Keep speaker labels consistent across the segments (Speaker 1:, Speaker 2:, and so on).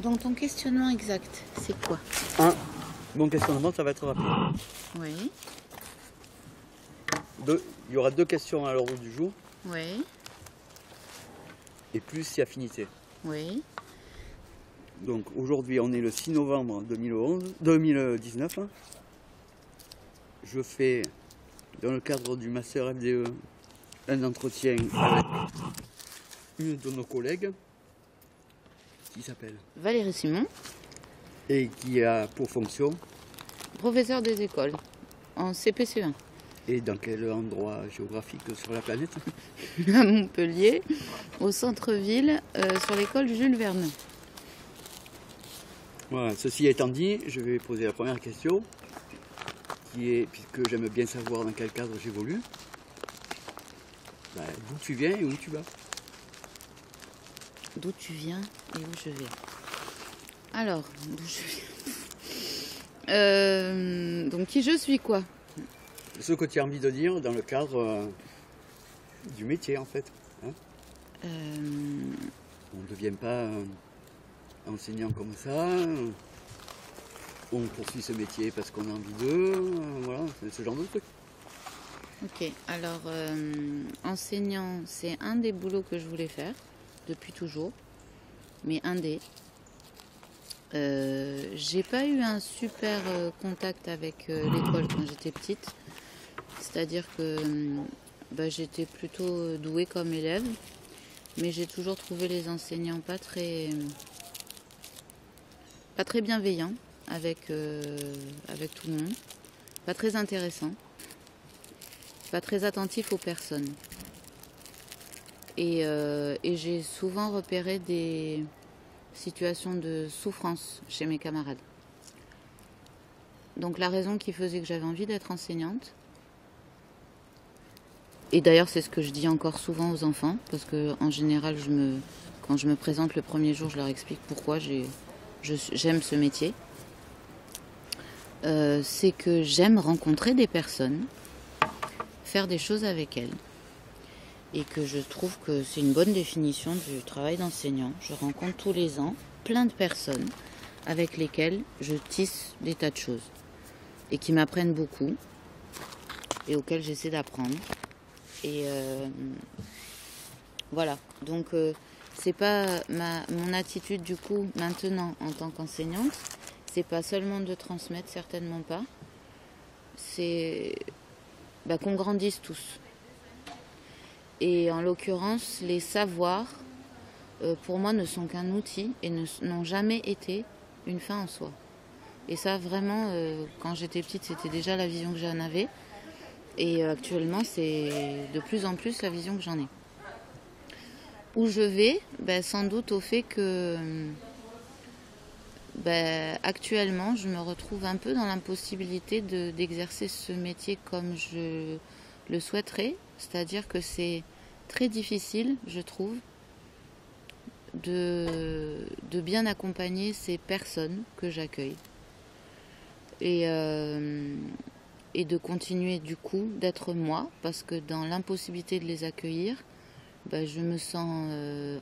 Speaker 1: Donc ton questionnement exact, c'est quoi?
Speaker 2: Mon questionnement, ça va être rapide.
Speaker 1: Oui,
Speaker 2: Il y aura 2 questions à l'ordre du jour
Speaker 1: oui,
Speaker 2: et plus si affinité.
Speaker 1: oui,
Speaker 2: Donc aujourd'hui, on est le 6 novembre 2019. Je fais, dans le cadre du Master FDE, un entretien avec une de nos collègues qui s'appelle
Speaker 1: Valérie Simon,
Speaker 2: et qui a pour fonction
Speaker 1: professeur des écoles en CPCE1
Speaker 2: et dans quel endroit géographique sur la planète.
Speaker 1: à Montpellier, au centre-ville, sur l'école Jules Verne.
Speaker 2: Voilà, ceci étant dit, je vais poser la première question, qui est, puisque j'aime bien savoir dans quel cadre j'évolue, d'où tu viens et où tu vas.
Speaker 1: D'où tu viens et où je vais. Alors, d'où je viens. Donc qui je suis quoi?
Speaker 2: Ce que tu as envie de dire dans le cadre du métier en fait. Hein. On ne devient pas enseignant comme ça, on poursuit ce métier parce qu'on a envie d'eux, voilà, c'est ce genre de truc.
Speaker 1: Ok, alors enseignant, c'est un des boulots que je voulais faire depuis toujours, mais un des. J'ai pas eu un super contact avec l'école quand j'étais petite, c'est-à-dire que j'étais plutôt douée comme élève, mais j'ai toujours trouvé les enseignants pas très bienveillants avec tout le monde, pas très intéressants, pas très attentifs aux personnes. Et j'ai souvent repéré des situations de souffrance chez mes camarades. Donc la raison qui faisait que j'avais envie d'être enseignante, et d'ailleurs c'est ce que je dis encore souvent aux enfants, parce que en général quand je me présente le premier jour, je leur explique pourquoi j'aime ce métier, c'est que j'aime rencontrer des personnes, faire des choses avec elles, et que je trouve que c'est une bonne définition du travail d'enseignant. Je rencontre tous les ans plein de personnes avec lesquelles je tisse des tas de choses et qui m'apprennent beaucoup et auxquelles j'essaie d'apprendre. Et voilà, donc c'est pas mon attitude du coup maintenant en tant qu'enseignante, c'est pas seulement de transmettre, certainement pas, c'est qu'on grandisse tous. Et en l'occurrence, les savoirs, pour moi, ne sont qu'un outil et n'ont jamais été une fin en soi. Et ça, vraiment, quand j'étais petite, c'était déjà la vision que j'en avais. Et actuellement, c'est de plus en plus la vision que j'en ai. Où je vais, sans doute au fait que actuellement, je me retrouve un peu dans l'impossibilité d'exercer ce métier comme je le souhaiterais. C'est-à-dire que c'est très difficile, je trouve, de bien accompagner ces personnes que j'accueille. Et de continuer du coup d'être moi, parce que dans l'impossibilité de les accueillir, je me sens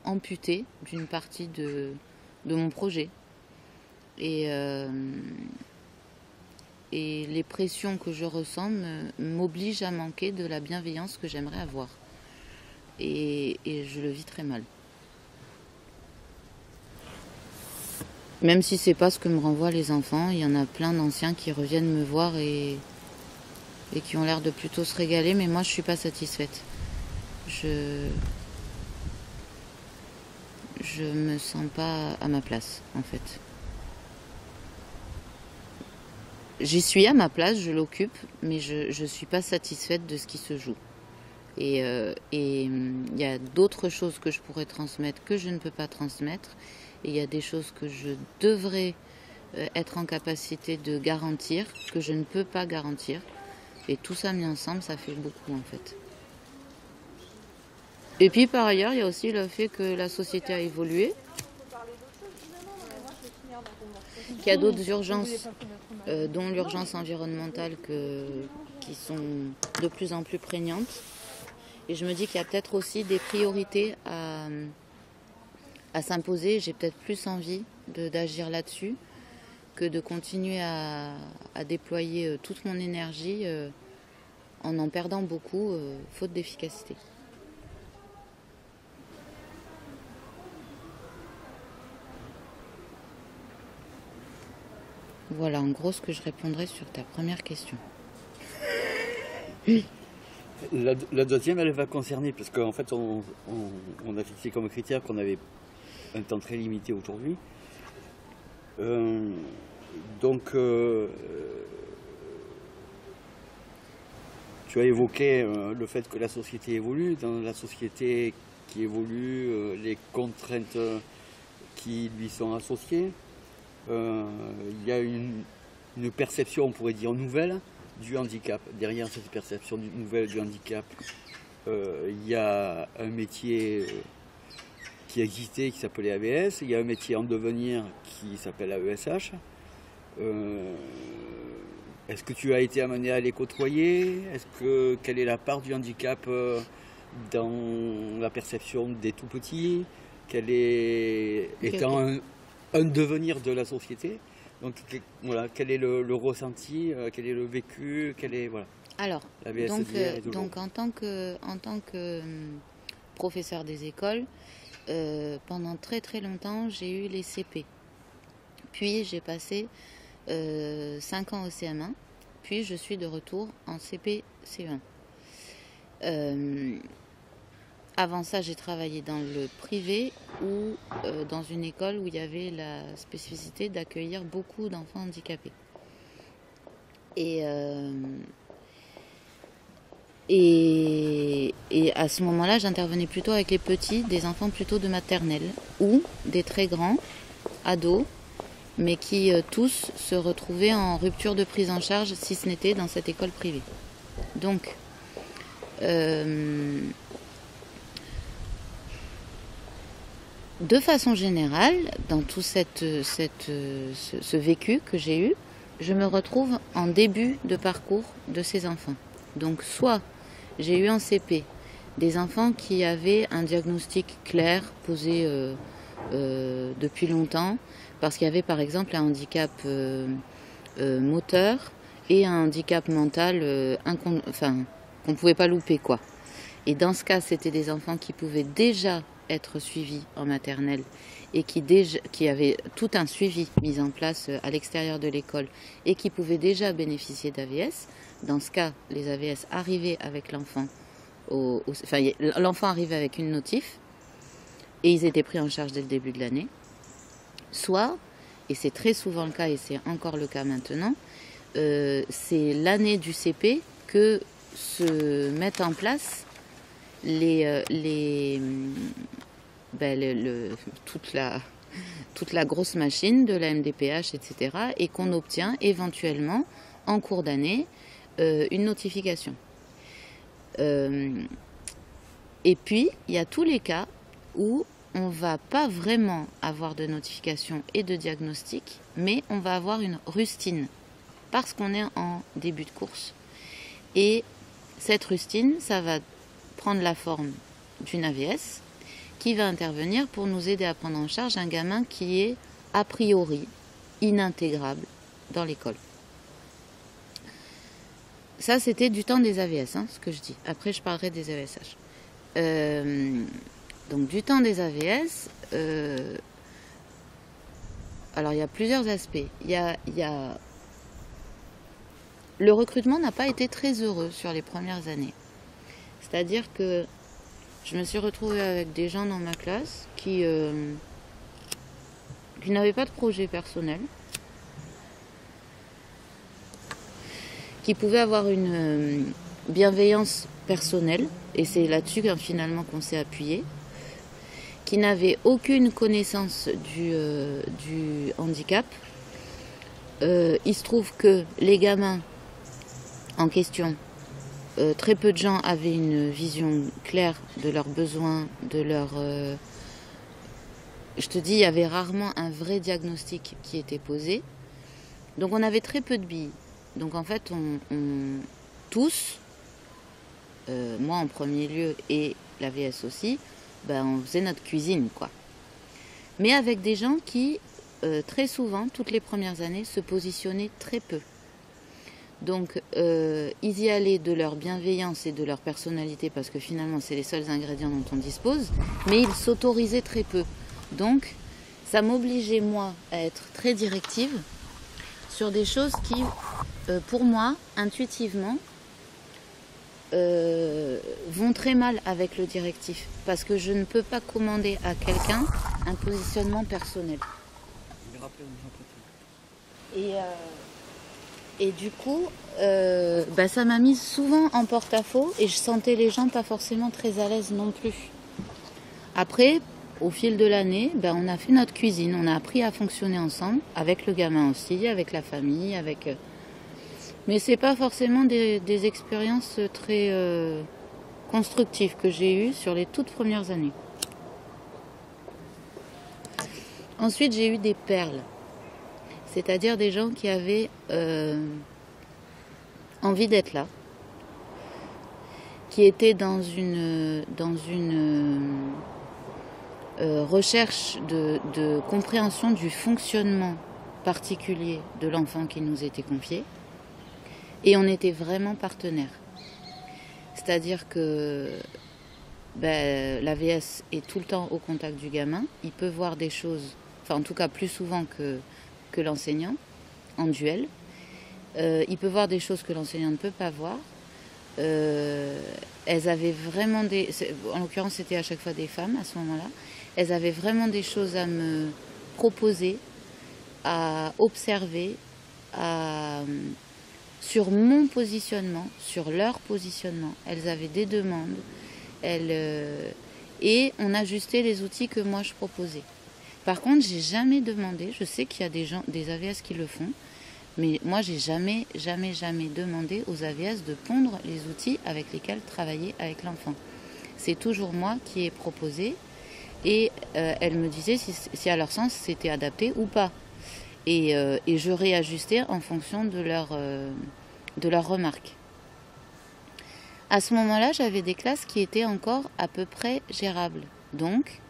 Speaker 1: amputée d'une partie de mon projet. Et les pressions que je ressens m'obligent à manquer de la bienveillance que j'aimerais avoir. Et je le vis très mal. Même si c'est pas ce que me renvoient les enfants, il y en a plein d'anciens qui reviennent me voir et qui ont l'air de plutôt se régaler, mais moi je suis pas satisfaite. Je me sens pas à ma place en fait. J'y suis à ma place, je l'occupe, mais je suis pas satisfaite de ce qui se joue. Et il y a d'autres choses que je pourrais transmettre que je ne peux pas transmettre. Et il y a des choses que je devrais être en capacité de garantir, que je ne peux pas garantir. Et tout ça mis ensemble, ça fait beaucoup en fait. Et puis par ailleurs, il y a aussi le fait que la société a évolué, qu'il y a d'autres urgences, dont l'urgence environnementale qui sont de plus en plus prégnantes. Et je me dis qu'il y a peut-être aussi des priorités à s'imposer. J'ai peut-être plus envie d'agir là-dessus que de continuer à déployer toute mon énergie en perdant beaucoup, faute d'efficacité. Voilà en gros ce que je répondrai sur ta première question.
Speaker 2: La deuxième, elle va concerner, parce qu'en fait, on a fixé comme critère qu'on avait un temps très limité aujourd'hui. Donc, tu as évoqué le fait que la société évolue. Dans la société qui évolue, les contraintes qui lui sont associées, il y a une perception, on pourrait dire, nouvelle du handicap. Derrière cette perception nouvelle du handicap, il y a un métier qui existait, qui s'appelait AVS. Il y a un métier en devenir qui s'appelle AESH. Est-ce que tu as été amené à les côtoyer? Quelle est la part du handicap dans la perception des tout-petits? Étant un devenir de la société, donc voilà, quel est le ressenti, quel est le vécu, voilà.
Speaker 1: Alors, donc en tant que professeur des écoles, pendant très très longtemps, j'ai eu les CP. Puis j'ai passé 5 ans au CM1, puis je suis de retour en CP CE1. Avant ça, j'ai travaillé dans le privé ou dans une école où il y avait la spécificité d'accueillir beaucoup d'enfants handicapés. Et à ce moment-là, j'intervenais plutôt avec les petits, des enfants plutôt de maternelle ou des très grands, ados, mais qui tous se retrouvaient en rupture de prise en charge, si ce n'était dans cette école privée. Donc, de façon générale, dans tout ce vécu que j'ai eu, je me retrouve en début de parcours de ces enfants. Donc soit j'ai eu en CP des enfants qui avaient un diagnostic clair posé depuis longtemps, parce qu'il y avait par exemple un handicap moteur et un handicap mental qu'on ne pouvait pas louper, quoi. Et dans ce cas, c'était des enfants qui pouvaient déjà être suivis en maternelle et qui avaient tout un suivi mis en place à l'extérieur de l'école et qui pouvaient déjà bénéficier d'AVS. Dans ce cas, les AVS arrivaient avec l'enfant, l'enfant arrivait avec une notif et ils étaient pris en charge dès le début de l'année. Soit, et c'est très souvent le cas et c'est encore le cas maintenant, c'est l'année du CP que se mettent en place toute la grosse machine de la MDPH, etc. et qu'on obtient éventuellement en cours d'année une notification. Et puis, il y a tous les cas où on ne va pas vraiment avoir de notification et de diagnostic, mais on va avoir une rustine, parce qu'on est en début de course. Et cette rustine, ça va prendre la forme d'une AVS qui va intervenir pour nous aider à prendre en charge un gamin qui est a priori inintégrable dans l'école. Ça, c'était du temps des AVS, ce que je dis. Après, je parlerai des AVSH. Donc, du temps des AVS, alors il y a plusieurs aspects. Le recrutement n'a pas été très heureux sur les premières années. C'est-à-dire que je me suis retrouvée avec des gens dans ma classe qui n'avaient pas de projet personnel, qui pouvaient avoir une bienveillance personnelle, et c'est là-dessus finalement qu'on s'est appuyé, qui n'avaient aucune connaissance du handicap. Il se trouve que les gamins en question, très peu de gens avaient une vision claire de leurs besoins, de leur... je te dis, il y avait rarement un vrai diagnostic qui était posé. Donc on avait très peu de billes. Donc en fait, on tous, moi en premier lieu et la VS aussi, on faisait notre cuisine, quoi. Mais avec des gens qui très souvent, toutes les premières années, se positionner très peu. Donc, ils y allaient de leur bienveillance et de leur personnalité, parce que finalement, c'est les seuls ingrédients dont on dispose, mais ils s'autorisaient très peu. Donc, ça m'obligeait, moi, à être très directive sur des choses qui, pour moi, intuitivement, vont très mal avec le directif. Parce que je ne peux pas commander à quelqu'un un positionnement personnel. Et du coup, ça m'a mise souvent en porte-à-faux et je sentais les gens pas forcément très à l'aise non plus. Après, au fil de l'année, on a fait notre cuisine, on a appris à fonctionner ensemble, avec le gamin aussi, avec la famille, avec... Mais c'est pas forcément des expériences très constructives que j'ai eues sur les toutes premières années. Ensuite, j'ai eu des perles. C'est-à-dire des gens qui avaient envie d'être là, qui étaient dans une recherche de compréhension du fonctionnement particulier de l'enfant qui nous était confié, et on était vraiment partenaires. C'est-à-dire que l'AVS est tout le temps au contact du gamin, il peut voir des choses, enfin en tout cas plus souvent que l'enseignant, en duel. Il peut voir des choses que l'enseignant ne peut pas voir. Elles avaient vraiment en l'occurrence c'était à chaque fois des femmes à ce moment-là, elles avaient vraiment des choses à me proposer, à observer, sur mon positionnement, sur leur positionnement. Elles avaient des demandes, et on ajustait les outils que moi je proposais. Par contre, j'ai jamais demandé, je sais qu'il y a des AVS qui le font, mais moi j'ai jamais demandé aux AVS de pondre les outils avec lesquels travailler avec l'enfant. C'est toujours moi qui ai proposé, et elles me disaient si à leur sens c'était adapté ou pas. Et je réajustais en fonction de leurs remarques. À ce moment-là, j'avais des classes qui étaient encore à peu près gérables. Donc,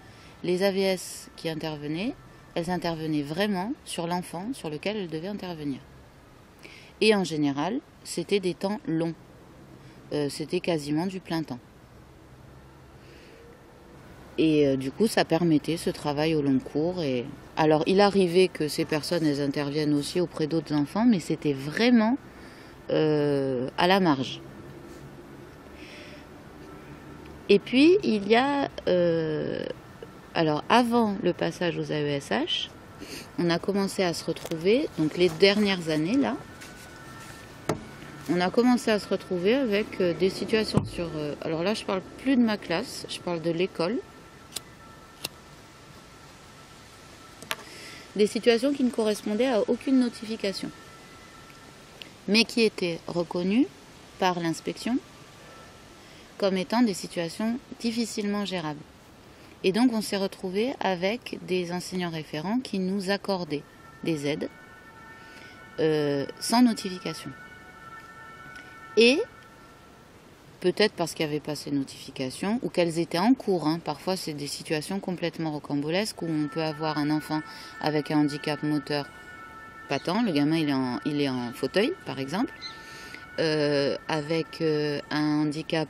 Speaker 1: les AVS qui intervenaient, elles intervenaient vraiment sur l'enfant sur lequel elles devaient intervenir. Et en général, c'était des temps longs. C'était quasiment du plein temps. Et du coup, ça permettait ce travail au long cours. Alors, il arrivait que ces personnes, elles interviennent aussi auprès d'autres enfants, mais c'était vraiment à la marge. Et puis, il y a... alors, avant le passage aux AESH, on a commencé à se retrouver, donc les dernières années, là, on a commencé à se retrouver avec des situations sur... alors là, je parle plus de ma classe, je parle de l'école. Des situations qui ne correspondaient à aucune notification, mais qui étaient reconnues par l'inspection comme étant des situations difficilement gérables. Et donc on s'est retrouvé avec des enseignants référents qui nous accordaient des aides sans notification. Et peut-être parce qu'il n'y avait pas ces notifications ou qu'elles étaient en cours. Parfois c'est des situations complètement rocambolesques où on peut avoir un enfant avec un handicap moteur patent, le gamin il est en fauteuil par exemple, avec un handicap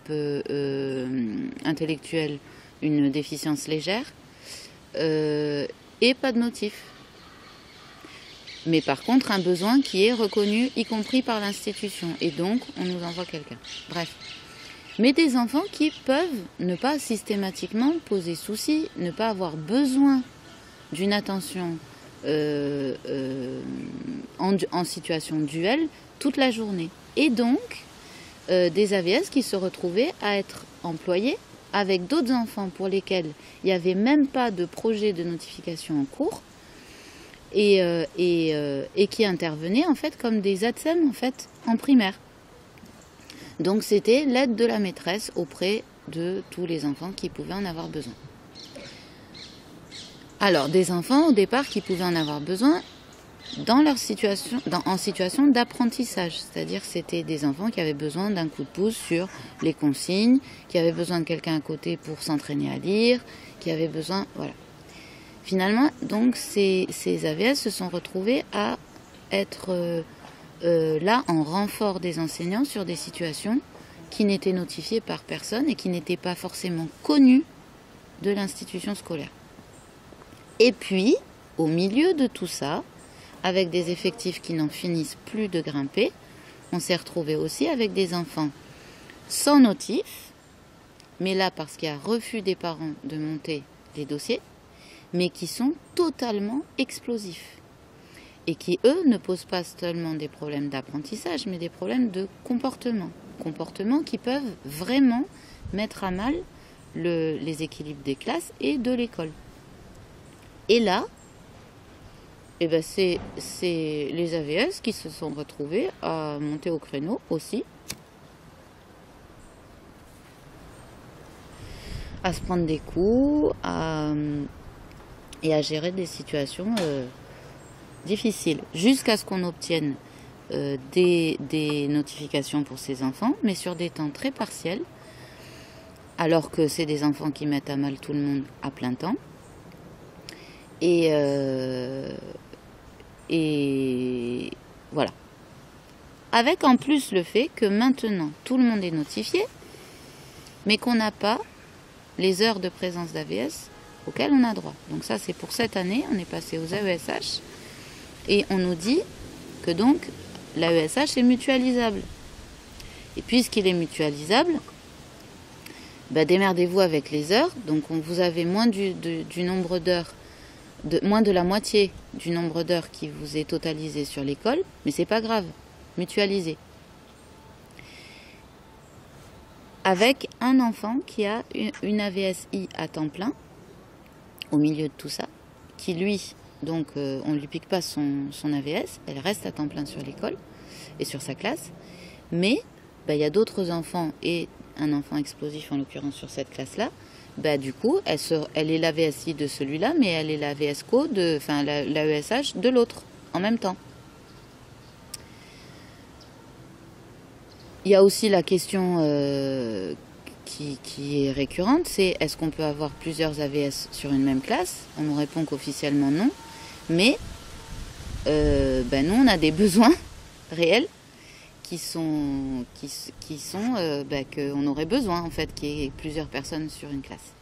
Speaker 1: intellectuel, une déficience légère, et pas de notif. Mais par contre, un besoin qui est reconnu, y compris par l'institution. Et donc, on nous envoie quelqu'un. Bref. Mais des enfants qui peuvent ne pas systématiquement poser souci, ne pas avoir besoin d'une attention en situation duel toute la journée. Et donc, des AVS qui se retrouvaient à être employés avec d'autres enfants pour lesquels il n'y avait même pas de projet de notification en cours et qui intervenaient en fait comme des ATSEM en fait en primaire. Donc c'était l'aide de la maîtresse auprès de tous les enfants qui pouvaient en avoir besoin. Alors des enfants au départ qui pouvaient en avoir besoin dans leur situation, en situation d'apprentissage, c'est-à-dire c'était des enfants qui avaient besoin d'un coup de pouce sur les consignes, qui avaient besoin de quelqu'un à côté pour s'entraîner à lire, qui avaient besoin, voilà. Finalement, donc, ces AVS se sont retrouvés à être là en renfort des enseignants sur des situations qui n'étaient notifiées par personne et qui n'étaient pas forcément connues de l'institution scolaire. Et puis, au milieu de tout ça, avec des effectifs qui n'en finissent plus de grimper, on s'est retrouvé aussi avec des enfants sans notif, mais là parce qu'il y a refus des parents de monter les dossiers, mais qui sont totalement explosifs et qui, eux, ne posent pas seulement des problèmes d'apprentissage, mais des problèmes de comportement. Comportements qui peuvent vraiment mettre à mal les équilibres des classes et de l'école. Et là, eh ben c'est les AVS qui se sont retrouvés à monter au créneau aussi, à se prendre des coups et à gérer des situations difficiles, jusqu'à ce qu'on obtienne des notifications pour ces enfants, mais sur des temps très partiels, alors que c'est des enfants qui mettent à mal tout le monde à plein temps. Et voilà. Avec en plus le fait que maintenant tout le monde est notifié, mais qu'on n'a pas les heures de présence d'AVS auxquelles on a droit. Donc ça, c'est pour cette année, on est passé aux AESH et on nous dit que donc l'AESH est mutualisable. Et puisqu'il est mutualisable, démerdez-vous avec les heures. Donc vous avez moins du nombre d'heures, moins de la moitié du nombre d'heures qui vous est totalisé sur l'école, mais c'est pas grave, mutualisé. Avec un enfant qui a une AVSI à temps plein, au milieu de tout ça, qui lui, donc on ne lui pique pas son AVS, elle reste à temps plein sur l'école et sur sa classe, mais il y a d'autres enfants et un enfant explosif en l'occurrence sur cette classe-là, du coup, elle est la VSI de celui-là, mais elle est la VSCO, l'AESH de l'autre, en même temps. Il y a aussi la question qui est récurrente, c'est est-ce qu'on peut avoir plusieurs AVS sur une même classe? On nous répond qu'officiellement non, mais nous on a des besoins réels qu'on aurait besoin en fait qu'il y ait plusieurs personnes sur une classe.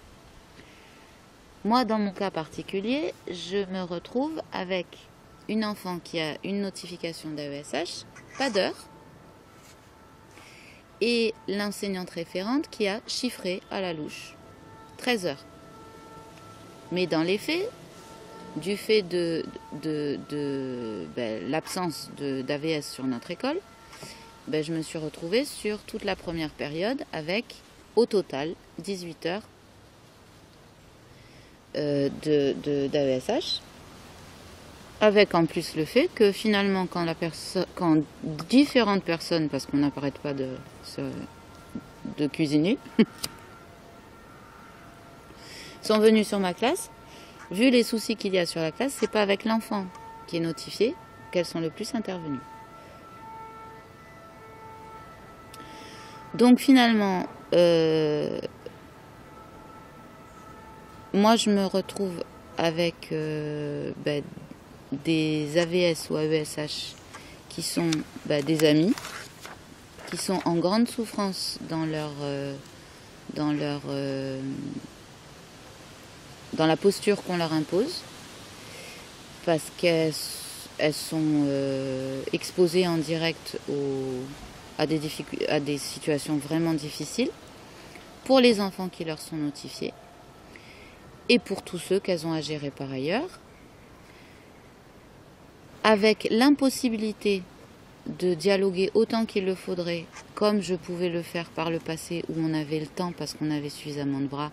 Speaker 1: Moi, dans mon cas particulier, je me retrouve avec une enfant qui a une notification d'AESH, pas d'heure, et l'enseignante référente qui a chiffré à la louche 13 heures. Mais dans les faits, du fait de l'absence d'AVS sur notre école, je me suis retrouvée sur toute la première période avec, au total, 18 heures d'AESH, avec en plus le fait que finalement, quand différentes personnes, parce qu'on n'arrête pas de cuisiner, sont venues sur ma classe, vu les soucis qu'il y a sur la classe, c'est pas avec l'enfant qui est notifié qu'elles sont le plus intervenues. Donc finalement, moi je me retrouve avec des AVS ou AESH qui sont des amis, qui sont en grande souffrance dans la posture qu'on leur impose, parce qu'elles sont exposées en direct à des situations vraiment difficiles pour les enfants qui leur sont notifiés et pour tous ceux qu'elles ont à gérer par ailleurs, avec l'impossibilité de dialoguer autant qu'il le faudrait, comme je pouvais le faire par le passé où on avait le temps parce qu'on avait suffisamment de bras,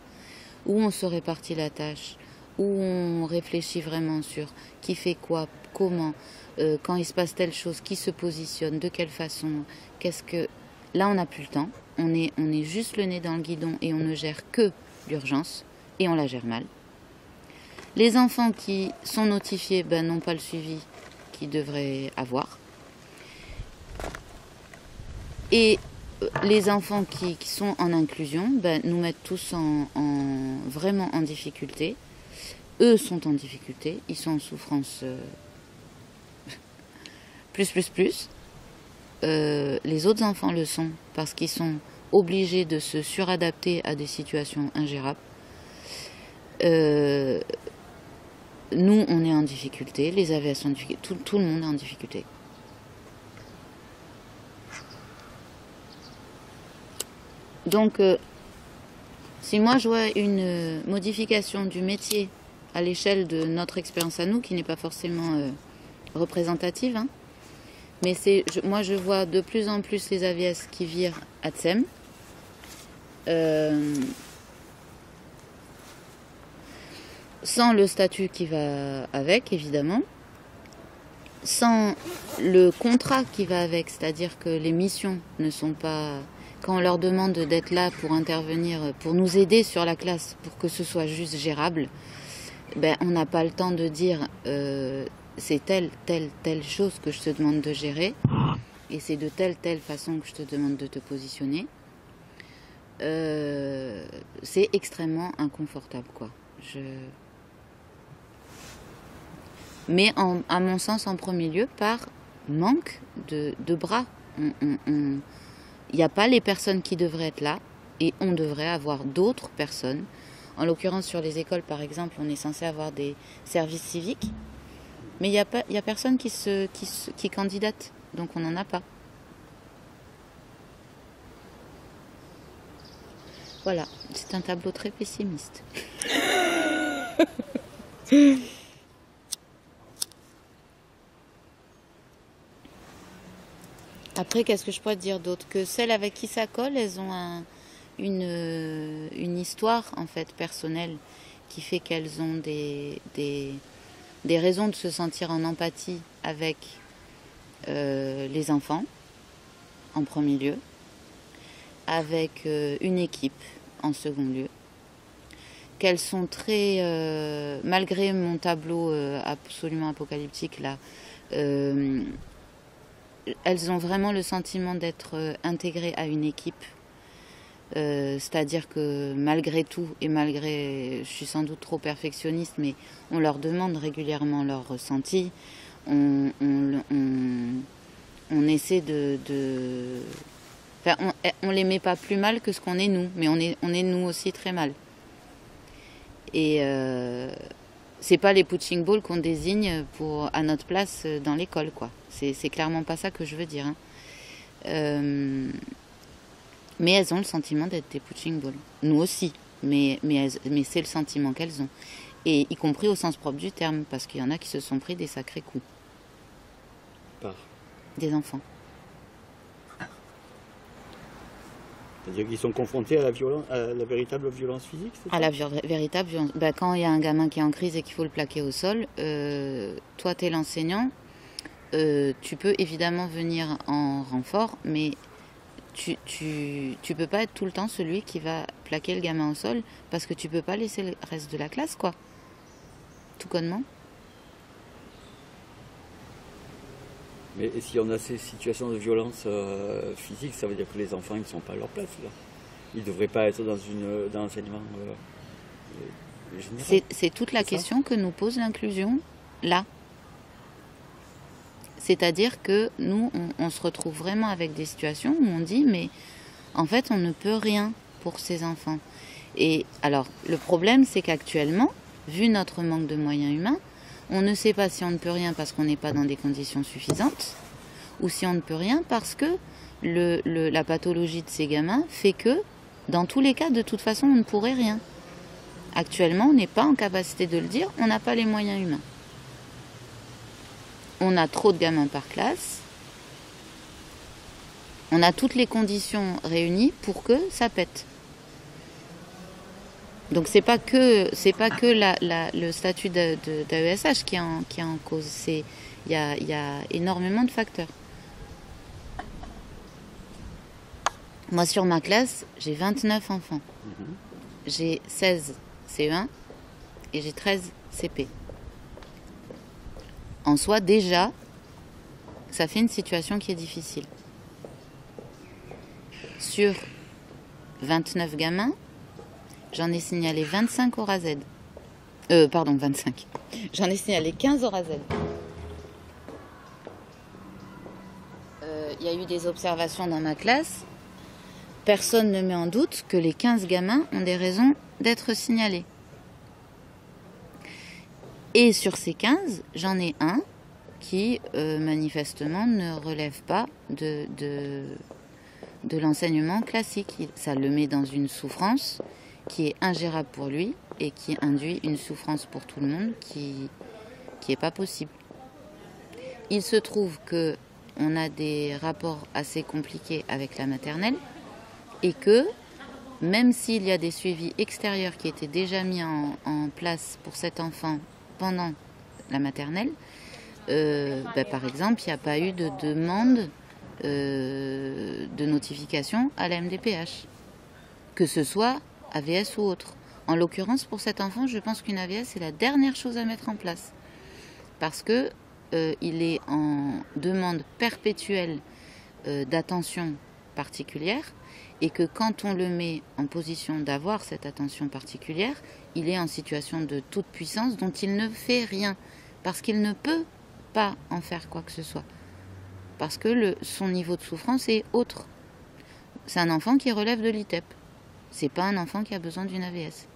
Speaker 1: où on se répartit la tâche, où on réfléchit vraiment sur qui fait quoi, comment, quand il se passe telle chose, qui se positionne, de quelle façon, Là, on n'a plus le temps, on est juste le nez dans le guidon et on ne gère que l'urgence, et on la gère mal. Les enfants qui sont notifiés n'ont pas le suivi qu'ils devraient avoir. Et les enfants qui sont en inclusion nous mettent tous vraiment en difficulté. eux sont en difficulté, ils sont en souffrance plus. Les autres enfants le sont parce qu'ils sont obligés de se suradapter à des situations ingérables. Nous, on est en difficulté, les AVS sont en difficulté, tout le monde est en difficulté. Donc, si moi je vois une modification du métier à l'échelle de notre expérience à nous, qui n'est pas forcément représentative, hein, mais moi je vois de plus en plus les AVS qui virent à Tsem. Sans le statut qui va avec, évidemment, sans le contrat qui va avec, c'est-à-dire que les missions ne sont pas... Quand on leur demande d'être là pour intervenir, pour nous aider sur la classe, pour que ce soit juste gérable, ben, on n'a pas le temps de dire c'est telle chose que je te demande de gérer, et c'est de telle façon que je te demande de te positionner. C'est extrêmement inconfortable, quoi. Mais à mon sens, en premier lieu, par manque de bras. Il n'y a pas les personnes qui devraient être là, et on devrait avoir d'autres personnes. En l'occurrence, sur les écoles, par exemple, on est censé avoir des services civiques, mais il y a personne qui candidate, donc on n'en a pas. Voilà, c'est un tableau très pessimiste. Après, qu'est-ce que je pourrais te dire d'autre? Que celles avec qui ça colle, elles ont une histoire, en fait, personnelle, qui fait qu'elles ont des raisons de se sentir en empathie avec les enfants, en premier lieu, avec une équipe, en second lieu, qu'elles sont très, malgré mon tableau absolument apocalyptique, là, elles ont vraiment le sentiment d'être intégrées à une équipe. C'est-à-dire que malgré tout, et malgré, je suis sans doute trop perfectionniste, mais on leur demande régulièrement leur ressenti. On essaie enfin, on les met pas plus mal que ce qu'on est nous, mais on est nous aussi très mal. Et c'est pas les punching balls qu'on désigne à notre place dans l'école, quoi. C'est clairement pas ça que je veux dire. Hein. Mais elles ont le sentiment d'être des punching balls. Nous aussi, mais c'est le sentiment qu'elles ont. Et y compris au sens propre du terme, parce qu'il y en a qui se sont pris des sacrés coups.
Speaker 2: Par
Speaker 1: des enfants.
Speaker 2: C'est-à-dire qu'ils sont confrontés à la véritable violence physique, c'est ça ?
Speaker 1: À la véritable violence. Ben, quand il y a un gamin qui est en crise et qu'il faut le plaquer au sol, toi tu es l'enseignant, tu peux évidemment venir en renfort, mais tu peux pas être tout le temps celui qui va plaquer le gamin au sol, parce que tu peux pas laisser le reste de la classe, quoi. Tout connement.
Speaker 2: Mais si on a ces situations de violence physique, ça veut dire que les enfants ils ne sont pas à leur place là. Ils ne devraient pas être dans l'enseignement général.
Speaker 1: C'est toute la question que nous pose l'inclusion là. C'est-à-dire que nous, on se retrouve vraiment avec des situations où on dit mais en fait on ne peut rien pour ces enfants. Et alors le problème c'est qu'actuellement, vu notre manque de moyens humains, on ne sait pas si on ne peut rien parce qu'on n'est pas dans des conditions suffisantes, ou si on ne peut rien parce que la pathologie de ces gamins fait que, dans tous les cas, de toute façon, on ne pourrait rien. Actuellement, on n'est pas en capacité de le dire, on n'a pas les moyens humains. On a trop de gamins par classe, on a toutes les conditions réunies pour que ça pète. Donc c'est pas que le statut d'AESH qui est en cause. Il y a énormément de facteurs. Moi sur ma classe, j'ai 29 enfants. J'ai 16 CE1 et j'ai 13 CP. En soi déjà, ça fait une situation qui est difficile. Sur 29 gamins, j'en ai signalé 25 au RAZ. Pardon, 25. J'en ai signalé 15 au Rasel. Il y a eu des observations dans ma classe. Personne ne met en doute que les 15 gamins ont des raisons d'être signalés. Et sur ces 15, j'en ai un qui, manifestement, ne relève pas de l'enseignement classique. Ça le met dans une souffrance qui est ingérable pour lui et qui induit une souffrance pour tout le monde qui n'est pas possible. Il se trouve qu'on a des rapports assez compliqués avec la maternelle et que, même s'il y a des suivis extérieurs qui étaient déjà mis en place pour cet enfant pendant la maternelle, par exemple, il n'y a pas eu de demande de notification à la MDPH, que ce soit AVS ou autre. En l'occurrence, pour cet enfant, je pense qu'une AVS est la dernière chose à mettre en place, parce que il est en demande perpétuelle d'attention particulière, et que quand on le met en position d'avoir cette attention particulière, il est en situation de toute puissance dont il ne fait rien, parce qu'il ne peut pas en faire quoi que ce soit, parce que son niveau de souffrance est autre. C'est un enfant qui relève de l'ITEP, c'est pas un enfant qui a besoin d'une AVS.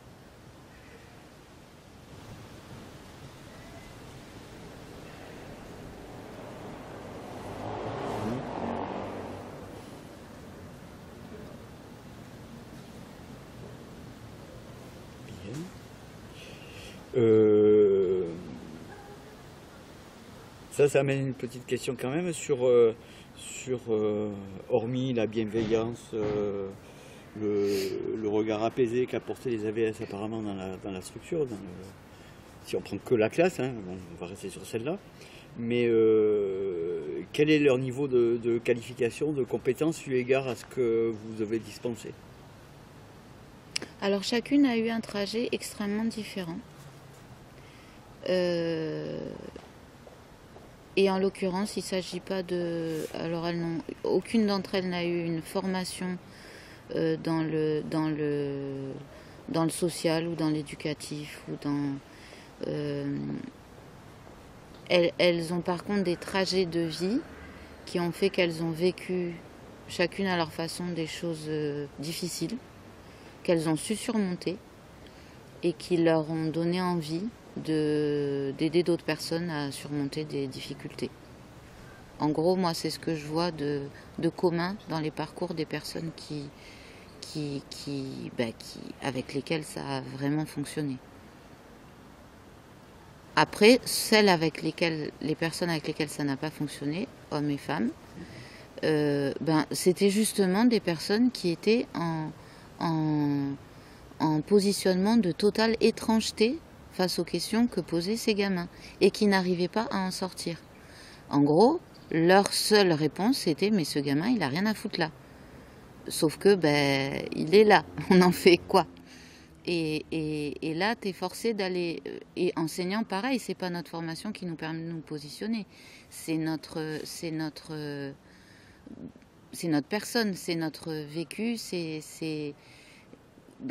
Speaker 2: Ça amène une petite question quand même sur hormis la bienveillance, le regard apaisé qu'apportaient les AVS apparemment dans la structure, si on prend que la classe, hein, bon, on va rester sur celle-là, mais quel est leur niveau de qualification, de compétence eu égard à ce que vous avez dispensé?
Speaker 1: Alors chacune a eu un trajet extrêmement différent. Et en l'occurrence, il ne s'agit pas de... Alors aucune d'entre elles n'a eu une formation dans le social ou dans l'éducatif ou dans... Elles ont par contre des trajets de vie qui ont fait qu'elles ont vécu chacune à leur façon des choses difficiles, qu'elles ont su surmonter et qui leur ont donné envie d'aider d'autres personnes à surmonter des difficultés. En gros, moi, c'est ce que je vois de commun dans les parcours des personnes avec lesquelles ça a vraiment fonctionné. Après, les personnes avec lesquelles ça n'a pas fonctionné, hommes et femmes, c'était justement des personnes qui étaient en positionnement de totale étrangeté face aux questions que posaient ces gamins et qui n'arrivaient pas à en sortir. En gros, leur seule réponse c'était « mais ce gamin, il a rien à foutre là ». Sauf que, il est là, on en fait quoi? Et là, tu es forcé d'aller... Et enseignant, pareil, c'est pas notre formation qui nous permet de nous positionner. C'est notre personne, c'est notre vécu,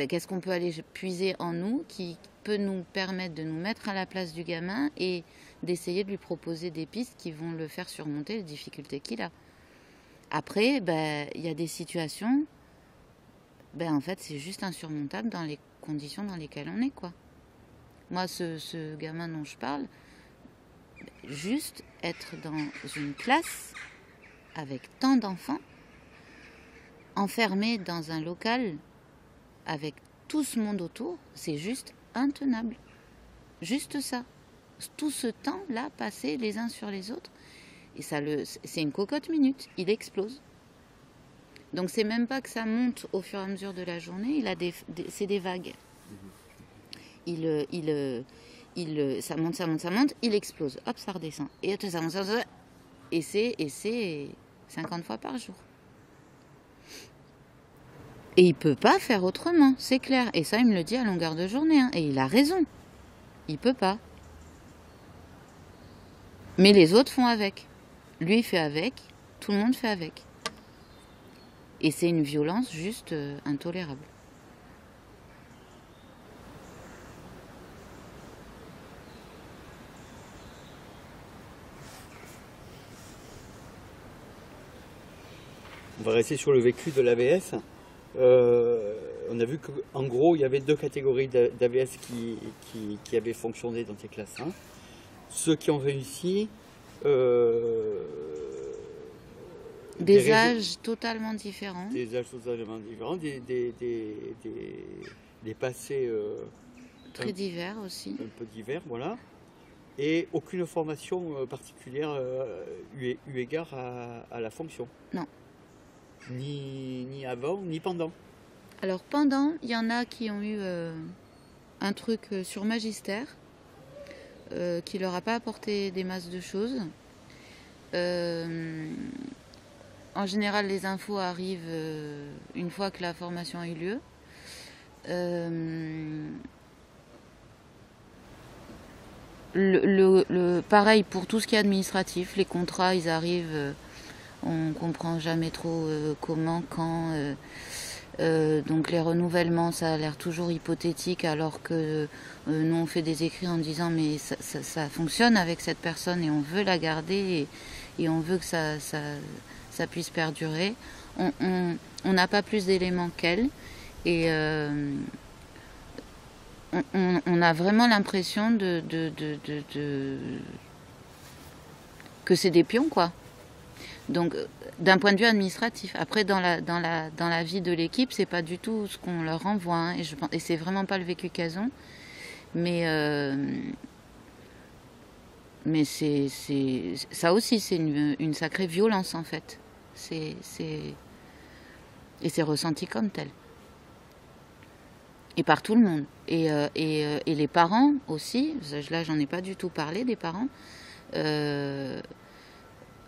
Speaker 1: qu'est-ce qu'on peut aller puiser en nous qui peut nous permettre de nous mettre à la place du gamin et d'essayer de lui proposer des pistes qui vont le faire surmonter les difficultés qu'il a. Après, il y a des situations, en fait, c'est juste insurmontable dans les conditions dans lesquelles on est, quoi. Moi, ce gamin dont je parle, juste être dans une classe avec tant d'enfants, enfermé dans un local avec tout ce monde autour, c'est juste intenable. Juste ça. Tout ce temps-là passé les uns sur les autres, et c'est une cocotte minute, il explose. Donc c'est même pas que ça monte au fur et à mesure de la journée, c'est des vagues. Ça monte, il explose, hop, ça redescend. Et ça monte, et c'est 50 fois par jour. Et il peut pas faire autrement, c'est clair. Et ça, il me le dit à longueur de journée, hein. Et il a raison. Il peut pas. Mais les autres font avec. Lui, il fait avec. Tout le monde fait avec. Et c'est une violence juste intolérable.
Speaker 2: va rester sur le vécu de l'AVS. On a vu qu'en gros, il y avait 2 catégories d'AVS qui avaient fonctionné dans ces classes 1. Ceux qui ont réussi...
Speaker 1: des âges totalement différents.
Speaker 2: Des âges totalement différents, des passés...
Speaker 1: très divers aussi.
Speaker 2: Un peu divers, voilà. Et aucune formation particulière eu égard à la fonction.
Speaker 1: Non.
Speaker 2: Ni avant, ni pendant.
Speaker 1: Alors pendant, il y en a qui ont eu un truc sur magistère qui leur a pas apporté des masses de choses. En général, les infos arrivent une fois que la formation a eu lieu. Pareil pour tout ce qui est administratif, les contrats, ils arrivent, on comprend jamais trop comment, quand. Donc les renouvellements, ça a l'air toujours hypothétique, alors que nous on fait des écrits en disant mais ça fonctionne avec cette personne et on veut la garder et on veut que ça puisse perdurer. On n'a pas plus d'éléments qu'elle et on a vraiment l'impression que c'est des pions, quoi. Donc, d'un point de vue administratif. Après, dans la vie de l'équipe, c'est pas du tout ce qu'on leur renvoie, hein, et c'est vraiment pas le vécu qu'elles ont. Mais ça aussi, c'est une sacrée violence, en fait. Et c'est ressenti comme tel. Et par tout le monde. Et les parents aussi, là j'en ai pas du tout parlé des parents.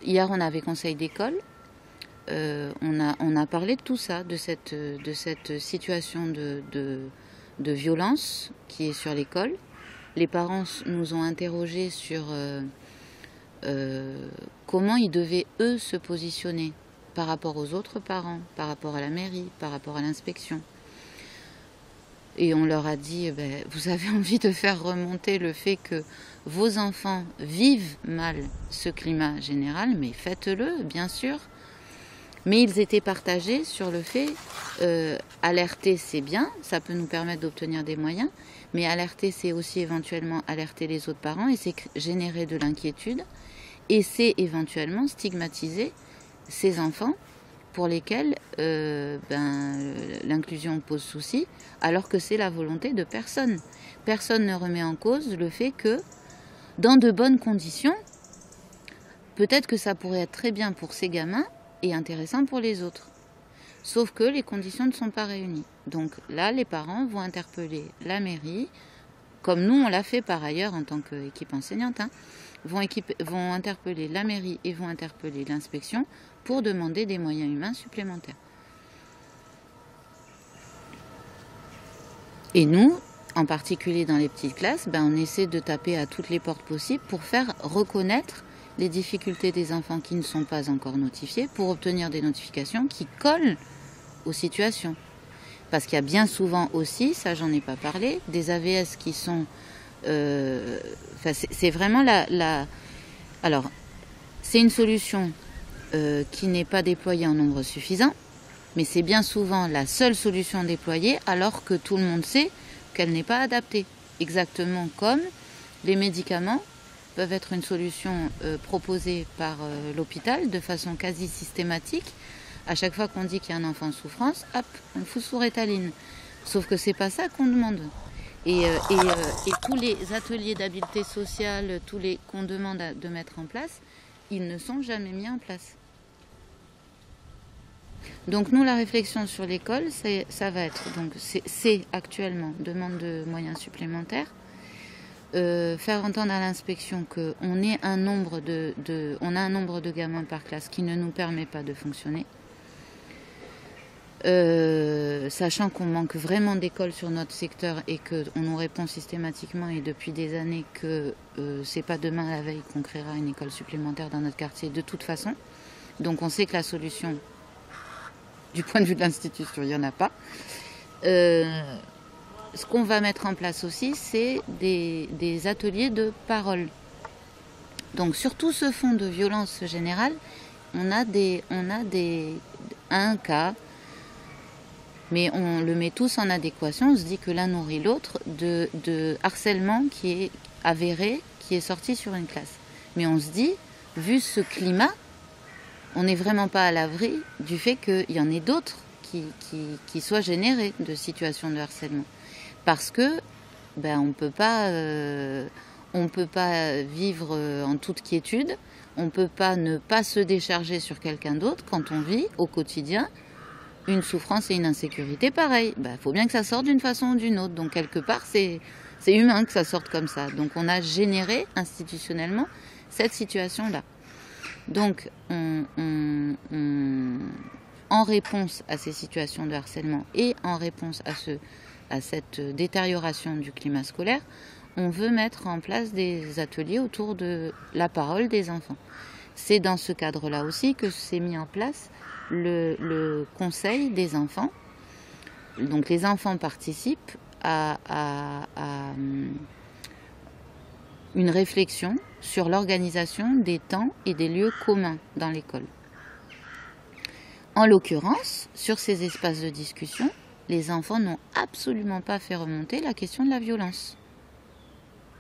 Speaker 1: Hier on avait conseil d'école, on a parlé de tout ça, de cette situation de violence qui est sur l'école. Les parents nous ont interrogés sur comment ils devaient eux se positionner par rapport aux autres parents, par rapport à la mairie, par rapport à l'inspection. Et on leur a dit, vous avez envie de faire remonter le fait que vos enfants vivent mal ce climat général, mais faites-le, bien sûr. Mais ils étaient partagés sur le fait, alerter c'est bien, ça peut nous permettre d'obtenir des moyens, mais alerter c'est aussi éventuellement alerter les autres parents et c'est générer de l'inquiétude et c'est éventuellement stigmatiser ces enfants pour lesquels l'inclusion pose souci, alors que c'est la volonté de personne. Personne ne remet en cause le fait que, dans de bonnes conditions, peut-être que ça pourrait être très bien pour ces gamins et intéressant pour les autres. Sauf que les conditions ne sont pas réunies. Donc là, les parents vont interpeller la mairie, comme nous on l'a fait par ailleurs en tant qu'équipe enseignante, hein, vont interpeller la mairie et vont interpeller l'inspection pour demander des moyens humains supplémentaires. Et nous, en particulier dans les petites classes, on essaie de taper à toutes les portes possibles pour faire reconnaître les difficultés des enfants qui ne sont pas encore notifiés, pour obtenir des notifications qui collent aux situations. Parce qu'il y a bien souvent aussi, ça j'en ai pas parlé, des AVS qui sont... c'est vraiment Alors, c'est une solution qui n'est pas déployée en nombre suffisant, mais c'est bien souvent la seule solution déployée alors que tout le monde sait qu'elle n'est pas adaptée. Exactement comme les médicaments peuvent être une solution proposée par l'hôpital de façon quasi systématique. À chaque fois qu'on dit qu'il y a un enfant en souffrance, hop, on le fout sous Rétaline. Sauf que c'est pas ça qu'on demande. Et tous les ateliers d'habileté sociale, qu'on demande de mettre en place, ils ne sont jamais mis en place. Donc nous, la réflexion sur l'école, ça va être, donc c'est actuellement demande de moyens supplémentaires, faire entendre à l'inspection qu'on a un nombre de gamins par classe qui ne nous permet pas de fonctionner. Sachant qu'on manque vraiment d'écoles sur notre secteur et qu'on nous répond systématiquement et depuis des années que c'est pas demain la veille qu'on créera une école supplémentaire dans notre quartier de toute façon. Donc on sait que la solution, du point de vue de l'institution, il n'y en a pas. Ce qu'on va mettre en place aussi, c'est des ateliers de parole. Donc sur tout ce fond de violence générale, on a un cas, mais on le met tous en adéquation, on se dit que l'un nourrit l'autre de harcèlement qui est avéré, qui est sorti sur une classe. Mais on se dit, vu ce climat, on n'est vraiment pas à l'abri du fait qu'il y en ait d'autres qui soient générés de situations de harcèlement. Parce que on peut pas vivre en toute quiétude, on peut pas ne pas se décharger sur quelqu'un d'autre quand on vit au quotidien une souffrance et une insécurité pareille. Faut bien que ça sorte d'une façon ou d'une autre. Donc quelque part, c'est humain que ça sorte comme ça. Donc on a généré institutionnellement cette situation-là. Donc en réponse à ces situations de harcèlement et en réponse à cette détérioration du climat scolaire, on veut mettre en place des ateliers autour de la parole des enfants. C'est dans ce cadre-là aussi que s'est mis en place le conseil des enfants. Donc les enfants participent à une réflexion sur l'organisation des temps et des lieux communs dans l'école. En l'occurrence, sur ces espaces de discussion, les enfants n'ont absolument pas fait remonter la question de la violence.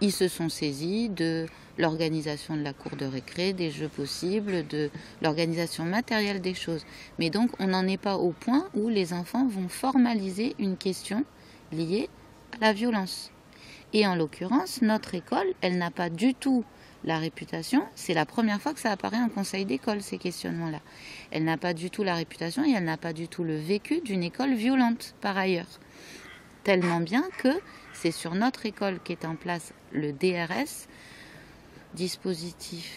Speaker 1: Ils se sont saisis de l'organisation de la cour de récré, des jeux possibles, de l'organisation matérielle des choses. Mais donc, on n'en est pas au point où les enfants vont formaliser une question liée à la violence. Et en l'occurrence, notre école, elle n'a pas du tout la réputation, c'est la première fois que ça apparaît en conseil d'école, ces questionnements-là. Elle n'a pas du tout la réputation et elle n'a pas du tout le vécu d'une école violente, par ailleurs. Tellement bien que c'est sur notre école qu'est en place le DRS, dispositif...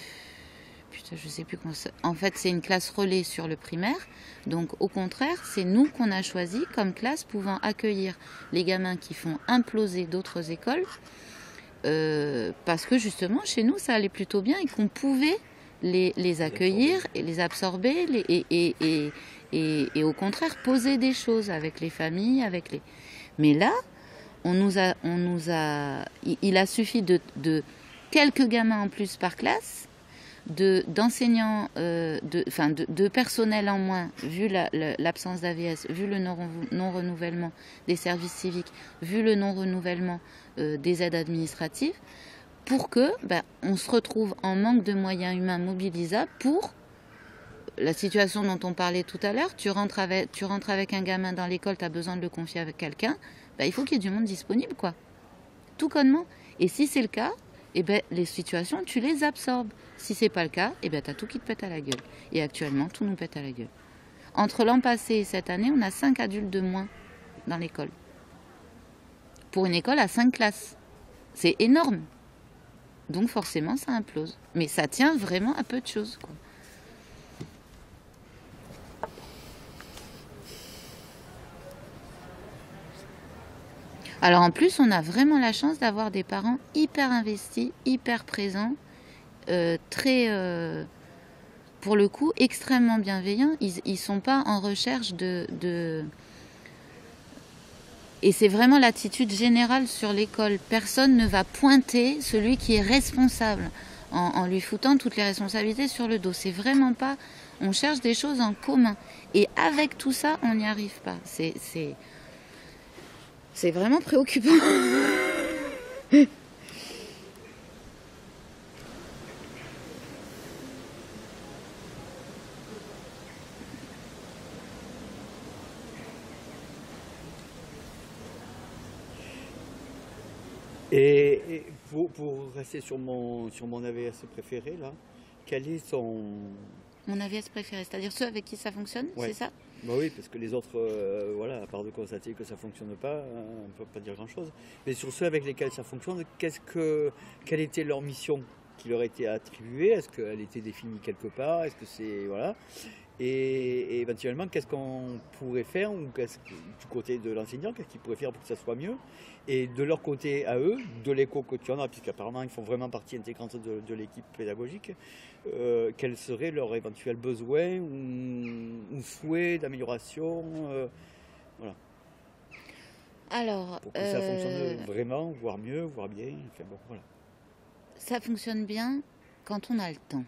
Speaker 1: Putain, je sais plus comment ça... En fait, c'est une classe relais sur le primaire. Donc, au contraire, c'est nous qu'on a choisi comme classe pouvant accueillir les gamins qui font imploser d'autres écoles. Parce que justement, chez nous, ça allait plutôt bien et qu'on pouvait les accueillir et les absorber et au contraire poser des choses avec les familles, avec les... Mais là, il a suffi de quelques gamins en plus par classe, d'enseignants, de personnel en moins, vu l'absence d'AVS, vu le non-renouvellement des services civiques, vu le non-renouvellement des aides administratives, pour que on se retrouve en manque de moyens humains mobilisables pour la situation dont on parlait tout à l'heure. Tu rentres avec un gamin dans l'école, tu as besoin de le confier avec quelqu'un, il faut qu'il y ait du monde disponible, quoi. Tout connement. Et si c'est le cas, les situations, tu les absorbes. Si c'est pas le cas, tu as tout qui te pète à la gueule. Et actuellement, tout nous pète à la gueule. Entre l'an passé et cette année, on a 5 adultes de moins dans l'école. Pour une école à 5 classes. C'est énorme. Donc forcément, ça implose. Mais ça tient vraiment à peu de choses, quoi. Alors en plus, on a vraiment la chance d'avoir des parents hyper investis, hyper présents, très, pour le coup, extrêmement bienveillants. Ils sont pas en recherche de... Et c'est vraiment l'attitude générale sur l'école. Personne ne va pointer celui qui est responsable en lui foutant toutes les responsabilités sur le dos. C'est vraiment pas... On cherche des choses en commun. Et avec tout ça, on n'y arrive pas. C'est vraiment préoccupant.
Speaker 2: Et pour rester sur mon AVS préféré, là, quel est son...
Speaker 1: Mon AVS préféré, c'est-à-dire ceux avec qui ça fonctionne,
Speaker 2: ouais.
Speaker 1: C'est ça?
Speaker 2: Bah oui, parce que les autres, voilà, à part de constater que ça ne fonctionne pas, on ne peut pas dire grand-chose. Mais sur ceux avec lesquels ça fonctionne, quelle était leur mission qui leur était attribuée? Est-ce qu'elle était définie quelque part? Est-ce que c'est... Voilà. Et éventuellement, qu'est-ce qu'on pourrait faire, ou du côté de l'enseignant, qu'est-ce qu'ils pourraient faire pour que ça soit mieux? Et de leur côté à eux, de l'écho que tu en as, puisqu'apparemment ils font vraiment partie intégrante de l'équipe pédagogique, quels seraient leurs éventuels besoins ou souhaits d'amélioration, voilà.
Speaker 1: Alors,
Speaker 2: pour que ça fonctionne vraiment, voire mieux, voire bien, enfin bon, voilà.
Speaker 1: Ça fonctionne bien quand on a le temps.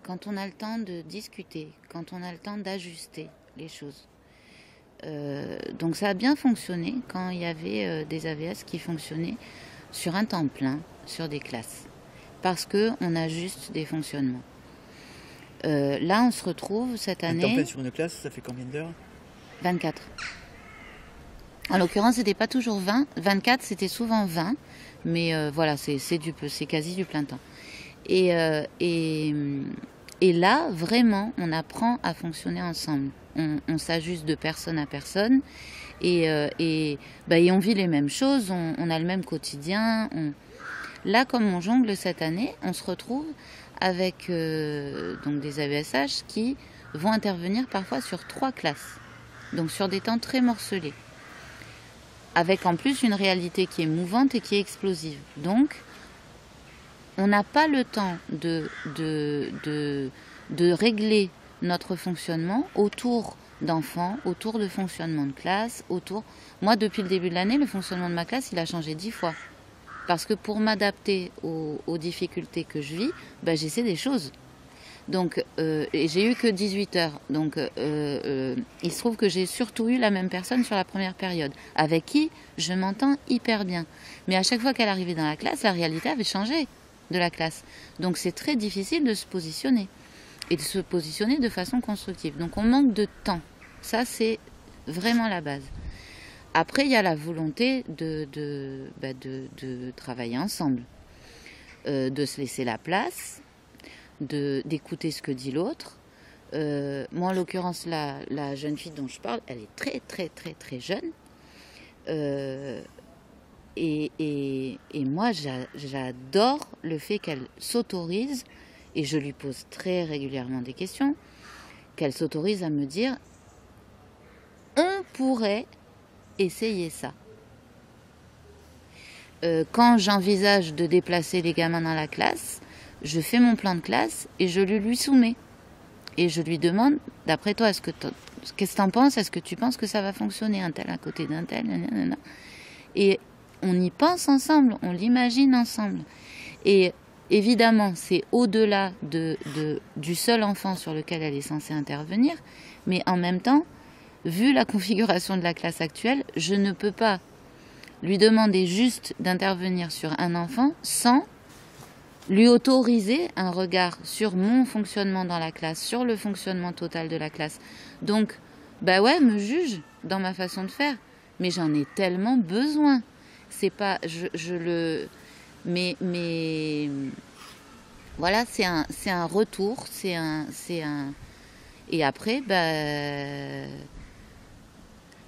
Speaker 1: Quand on a le temps de discuter, quand on a le temps d'ajuster les choses. Donc ça a bien fonctionné quand il y avait des AVS qui fonctionnaient sur un temps plein, sur des classes. Parce qu'on ajuste des fonctionnements. Là, on se retrouve cette année...
Speaker 3: Un temps plein sur une classe, ça fait combien d'heures?
Speaker 1: 24. En l'occurrence, c'était pas toujours 20. 24, c'était souvent 20. Mais voilà, c'est quasi du plein temps. Et là, vraiment, on apprend à fonctionner ensemble. On s'ajuste de personne à personne et on vit les mêmes choses, on a le même quotidien. Là, comme on jongle cette année, on se retrouve avec donc des AESH qui vont intervenir parfois sur 3 classes, donc sur des temps très morcelés, avec en plus une réalité qui est mouvante et qui est explosive. Donc, on n'a pas le temps de régler notre fonctionnement autour d'enfants, autour de fonctionnement de classe, Moi, depuis le début de l'année, le fonctionnement de ma classe, il a changé 10 fois. Parce que pour m'adapter aux difficultés que je vis, j'essaie des choses. Donc, et j'ai eu que 18 heures. Donc, il se trouve que j'ai surtout eu la même personne sur la première période, avec qui je m'entends hyper bien. Mais à chaque fois qu'elle arrivait dans la classe, la réalité avait changé de la classe. Donc, c'est très difficile de se positionner. Et de se positionner de façon constructive. Donc, on manque de temps. Ça, c'est vraiment la base. Après, il y a la volonté de travailler ensemble, de se laisser la place, d'écouter ce que dit l'autre. Moi, en l'occurrence, la jeune fille dont je parle, elle est très, très, très, très jeune. Et moi, j'adore le fait qu'elle s'autorise, et je lui pose très régulièrement des questions, qu'elle s'autorise à me dire « on pourrait essayer ça ». Quand j'envisage de déplacer les gamins dans la classe, je fais mon plan de classe et je le lui soumets. Et je lui demande, d'après toi, qu'est-ce que t'en penses? Est-ce que tu penses que ça va fonctionner, un tel à côté d'un tel? Nanana. Et on y pense ensemble, on l'imagine ensemble. Et évidemment, c'est au-delà du seul enfant sur lequel elle est censée intervenir, mais en même temps, vu la configuration de la classe actuelle, je ne peux pas lui demander juste d'intervenir sur un enfant sans lui autoriser un regard sur mon fonctionnement dans la classe, sur le fonctionnement total de la classe. Donc, me juge dans ma façon de faire, mais j'en ai tellement besoin. C'est pas, mais voilà, c'est un retour, et après,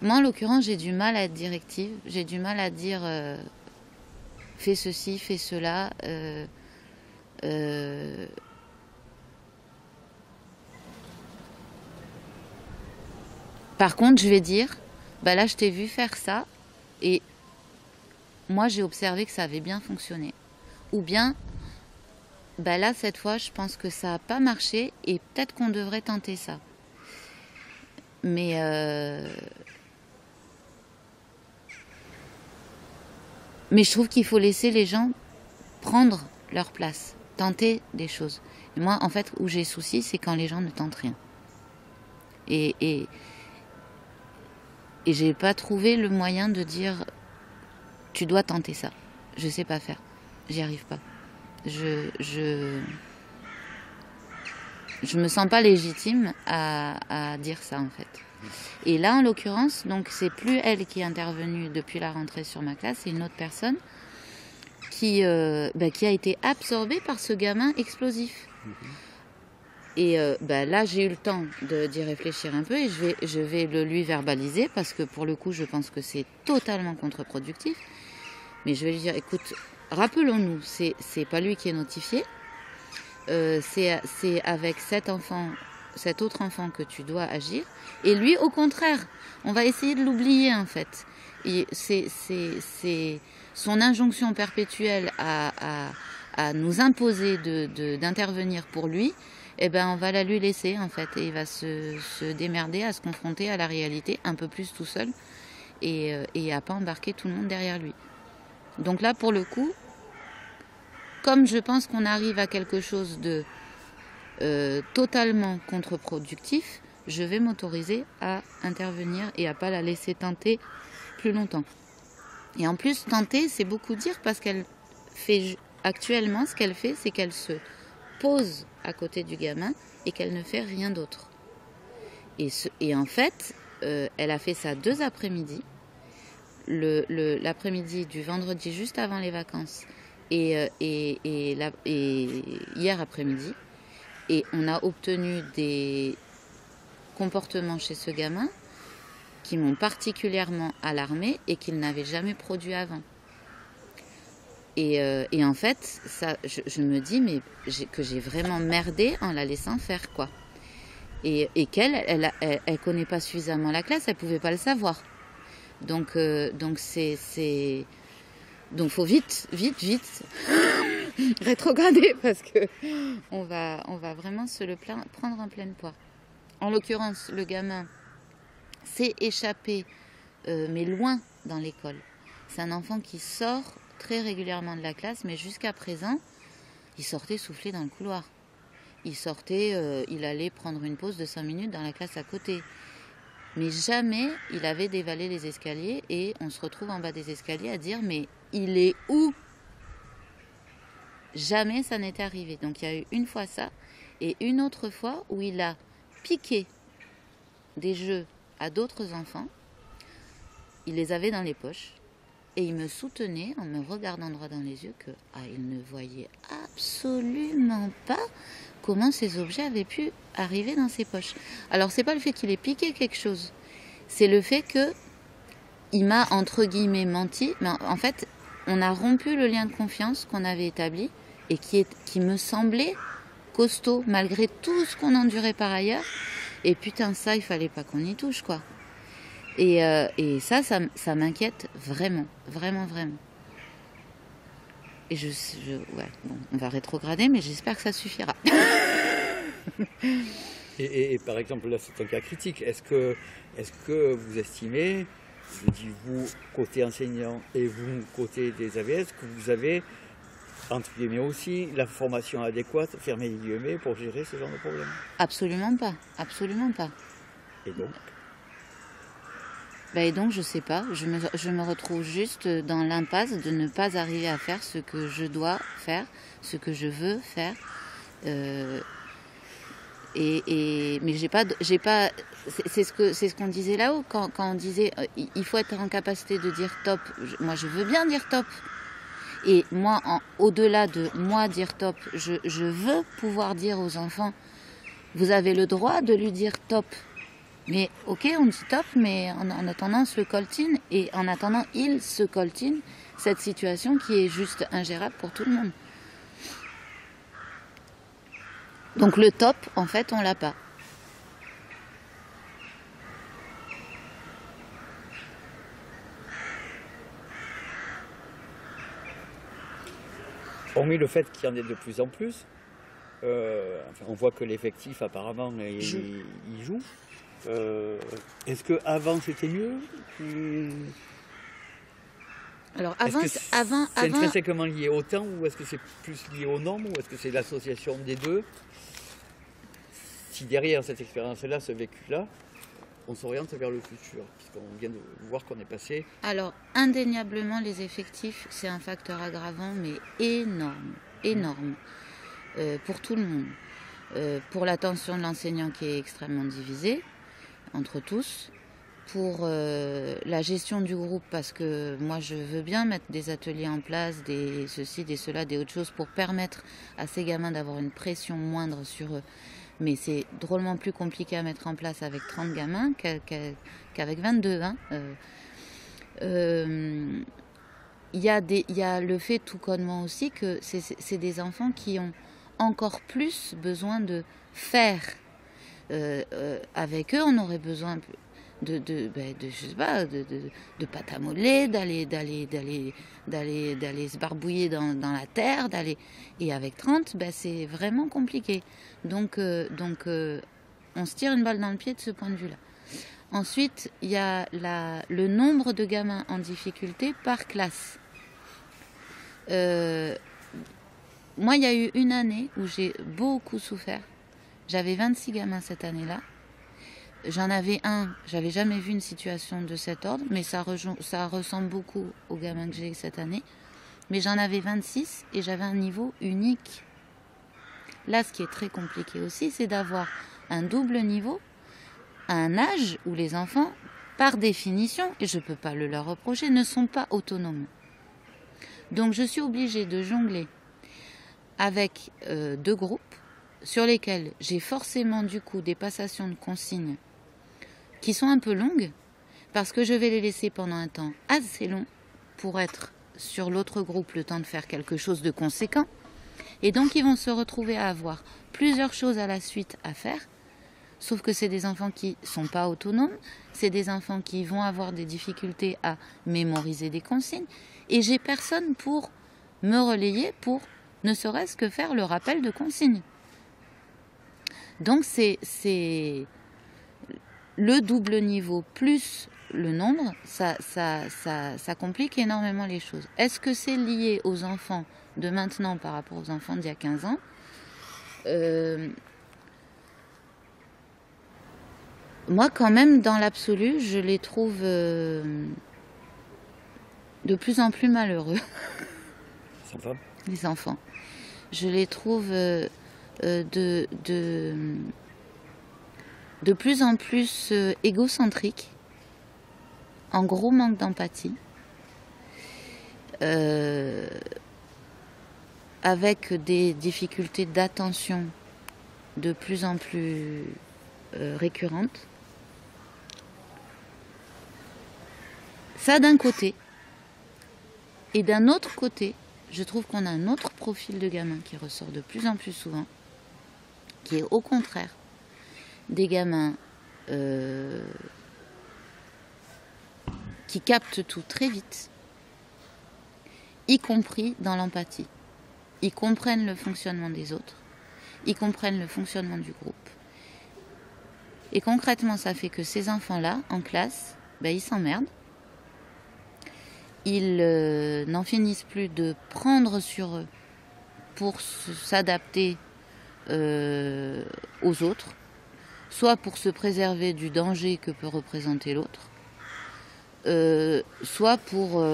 Speaker 1: moi en l'occurrence, j'ai du mal à être directive, j'ai du mal à dire fais ceci, fais cela. Par contre, je vais dire, là, je t'ai vu faire ça, et moi, j'ai observé que ça avait bien fonctionné. Ou bien, là, cette fois, je pense que ça n'a pas marché, et peut-être qu'on devrait tenter ça. Mais je trouve qu'il faut laisser les gens prendre leur place, tenter des choses. Et moi, en fait, où j'ai souci, c'est quand les gens ne tentent rien. Et j'ai pas trouvé le moyen de dire tu dois tenter ça. Je sais pas faire. J'y arrive pas. Je me sens pas légitime à dire ça, en fait. Et là, en l'occurrence, donc c'est plus elle qui est intervenue depuis la rentrée sur ma classe, c'est une autre personne qui a été absorbée par ce gamin explosif. Et là, j'ai eu le temps d'y réfléchir un peu, et je vais le lui verbaliser, parce que pour le coup, je pense que c'est totalement contre-productif. Mais je vais lui dire, écoute, rappelons-nous, c'est pas lui qui est notifié, c'est avec cet autre enfant que tu dois agir. Et lui, au contraire, on va essayer de l'oublier, en fait. C'est son injonction perpétuelle à nous imposer d'intervenir pour lui. On va la lui laisser, en fait, et il va se démerder à se confronter à la réalité un peu plus tout seul, et à pas embarquer tout le monde derrière lui. Donc là, pour le coup, comme je pense qu'on arrive à quelque chose de totalement contre-productif, je vais m'autoriser à intervenir et à pas la laisser tenter plus longtemps. Et en plus, tenter, c'est beaucoup dire parce qu'elle fait actuellement, ce qu'elle fait, c'est qu'elle se pose à côté du gamin et qu'elle ne fait rien d'autre. Et en fait, elle a fait ça 2 après-midi. L'après-midi du vendredi juste avant les vacances et hier après-midi. Et on a obtenu des comportements chez ce gamin qui m'ont particulièrement alarmée et qu'il n'avait jamais produit avant. Et en fait, ça, je me dis mais que j'ai vraiment merdé en la laissant faire, quoi. Et qu'elle, elle connaît pas suffisamment la classe, elle pouvait pas le savoir. Donc faut vite rétrograder parce que on va vraiment se le prendre en pleine poire. En l'occurrence, le gamin s'est échappé, mais loin dans l'école. C'est un enfant qui sort très régulièrement de la classe, mais jusqu'à présent, il sortait souffler dans le couloir. Il sortait, il allait prendre une pause de 5 minutes dans la classe à côté. Mais jamais il avait dévalé les escaliers et on se retrouve en bas des escaliers à dire mais il est où? Jamais ça n'était arrivé. Donc il y a eu une fois ça et une autre fois où il a piqué des jeux à d'autres enfants. Il les avait dans les poches et il me soutenait en me regardant droit dans les yeux que il ne voyait absolument pas comment ces objets avaient pu arriver dans ses poches. Alors c'est pas le fait qu'il ait piqué quelque chose, c'est le fait que il m'a entre guillemets menti, mais en fait on a rompu le lien de confiance qu'on avait établi et qui me semblait costaud malgré tout ce qu'on endurait par ailleurs. Et putain, ça il fallait pas qu'on y touche, quoi. Et ça m'inquiète vraiment. Et ouais, bon, on va rétrograder, mais j'espère que ça suffira.
Speaker 3: Et par exemple, là, c'est un cas critique. Est-ce que vous estimez, je dis vous, côté enseignant, et vous, côté des AVS, que vous avez, entre guillemets aussi, la formation adéquate, fermez les guillemets, pour gérer ce genre de problème?
Speaker 1: Absolument pas.
Speaker 3: Et donc?
Speaker 1: Et donc, je sais pas, je me retrouve juste dans l'impasse de ne pas arriver à faire ce que je dois faire, ce que je veux faire. Mais j'ai pas, c'est ce qu'on disait là-haut quand on disait il faut être en capacité de dire top. Moi, je veux bien dire top. Et moi, au-delà de moi dire top, je veux pouvoir dire aux enfants, vous avez le droit de lui dire top. Mais ok, on dit top, mais en attendant, on se le coltine. Et en attendant, il se coltine cette situation qui est juste ingérable pour tout le monde. Donc le top, en fait, on l'a pas.
Speaker 3: Hormis le fait qu'il y en ait de plus en plus, on voit que l'effectif apparemment il joue. Est-ce qu'avant c'était mieux?
Speaker 1: Alors avant,
Speaker 3: c'est intrinsèquement lié au temps ou est-ce que c'est plus lié au nombre ou est-ce que c'est l'association des deux? Si derrière cette expérience-là, ce vécu-là, on s'oriente vers le futur, puisqu'on vient de voir qu'on est passé.
Speaker 1: Alors indéniablement les effectifs, c'est un facteur aggravant, mais énorme, pour tout le monde. Pour l'attention de l'enseignant qui est extrêmement divisée entre tous, pour la gestion du groupe, parce que moi je veux bien mettre des ateliers en place, des ceci, des cela, des autres choses, pour permettre à ces gamins d'avoir une pression moindre sur eux. Mais c'est drôlement plus compliqué à mettre en place avec 30 gamins qu'avec 22. Hein. Y a le fait tout connement aussi que c'est des enfants qui ont encore plus besoin de faire. Avec eux, on aurait besoin de je sais pas, de pâte à modeler, d'aller se barbouiller dans la terre, et avec 30, c'est vraiment compliqué. Donc on se tire une balle dans le pied de ce point de vue-là. Ensuite, il y a le nombre de gamins en difficulté par classe. Moi, il y a eu une année où j'ai beaucoup souffert. J'avais 26 gamins cette année-là. j'en avais un, j'avais jamais vu une situation de cet ordre, mais ça ressemble beaucoup aux gamins que j'ai cette année. Mais j'en avais 26 et j'avais un niveau unique. Là, ce qui est très compliqué aussi, c'est d'avoir un double niveau à un âge où les enfants, par définition, et je ne peux pas le leur reprocher, ne sont pas autonomes. Donc je suis obligée de jongler avec 2 groupes sur lesquels j'ai forcément du coup des passations de consignes qui sont un peu longues, parce que je vais les laisser pendant un temps assez long pour être sur l'autre groupe le temps de faire quelque chose de conséquent. Et donc ils vont se retrouver à avoir plusieurs choses à la suite à faire, sauf que c'est des enfants qui ne sont pas autonomes, c'est des enfants qui vont avoir des difficultés à mémoriser des consignes, et j'ai personne pour me relayer, pour ne serait-ce que faire le rappel de consignes. Donc c'est le double niveau plus le nombre, ça complique énormément les choses. Est-ce que c'est lié aux enfants de maintenant par rapport aux enfants d'il y a 15 ans? Moi, quand même, dans l'absolu, je les trouve de plus en plus malheureux. Les enfants. Je les trouve de plus en plus égocentriques, en gros manque d'empathie, avec des difficultés d'attention de plus en plus récurrentes. Ça d'un côté. Et d'un autre côté, je trouve qu'on a un autre profil de gamin qui ressort de plus en plus souvent, qui est au contraire des gamins qui captent tout très vite, y compris dans l'empathie. Ils comprennent le fonctionnement des autres, ils comprennent le fonctionnement du groupe. Et concrètement, ça fait que ces enfants-là, en classe, ils s'emmerdent. Ils n'en finissent plus de prendre sur eux pour s'adapter aux autres, soit pour se préserver du danger que peut représenter l'autre, soit pour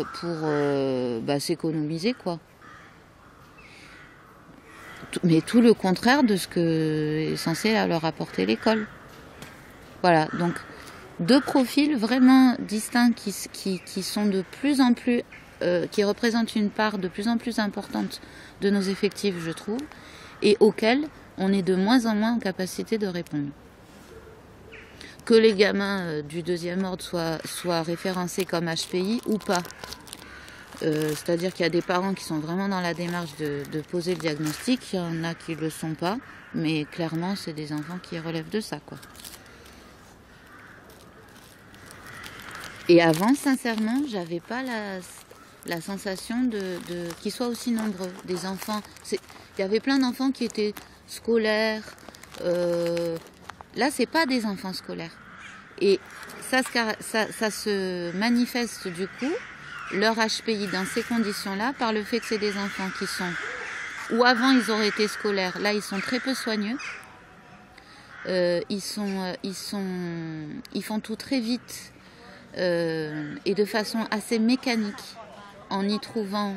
Speaker 1: s'économiser, quoi. Mais tout le contraire de ce que est censé leur apporter l'école. Voilà, donc 2 profils vraiment distincts qui sont de plus en plus, qui représentent une part de plus en plus importante de nos effectifs, je trouve, et auxquels on est de moins en moins en capacité de répondre. Que les gamins du 2e ordre soient référencés comme HPI ou pas. C'est-à-dire qu'il y a des parents qui sont vraiment dans la démarche de poser le diagnostic, il y en a qui ne le sont pas, mais clairement c'est des enfants qui relèvent de ça, quoi. Et avant, sincèrement, j'avais pas la sensation qu'ils soient aussi nombreux, des enfants. Il y avait plein d'enfants qui étaient scolaires. Là, c'est pas des enfants scolaires. Et ça se manifeste du coup, leur HPI dans ces conditions-là, par le fait que c'est des enfants qui sont, ou avant ils auraient été scolaires, là ils sont très peu soigneux. Ils font tout très vite. Et de façon assez mécanique, en y trouvant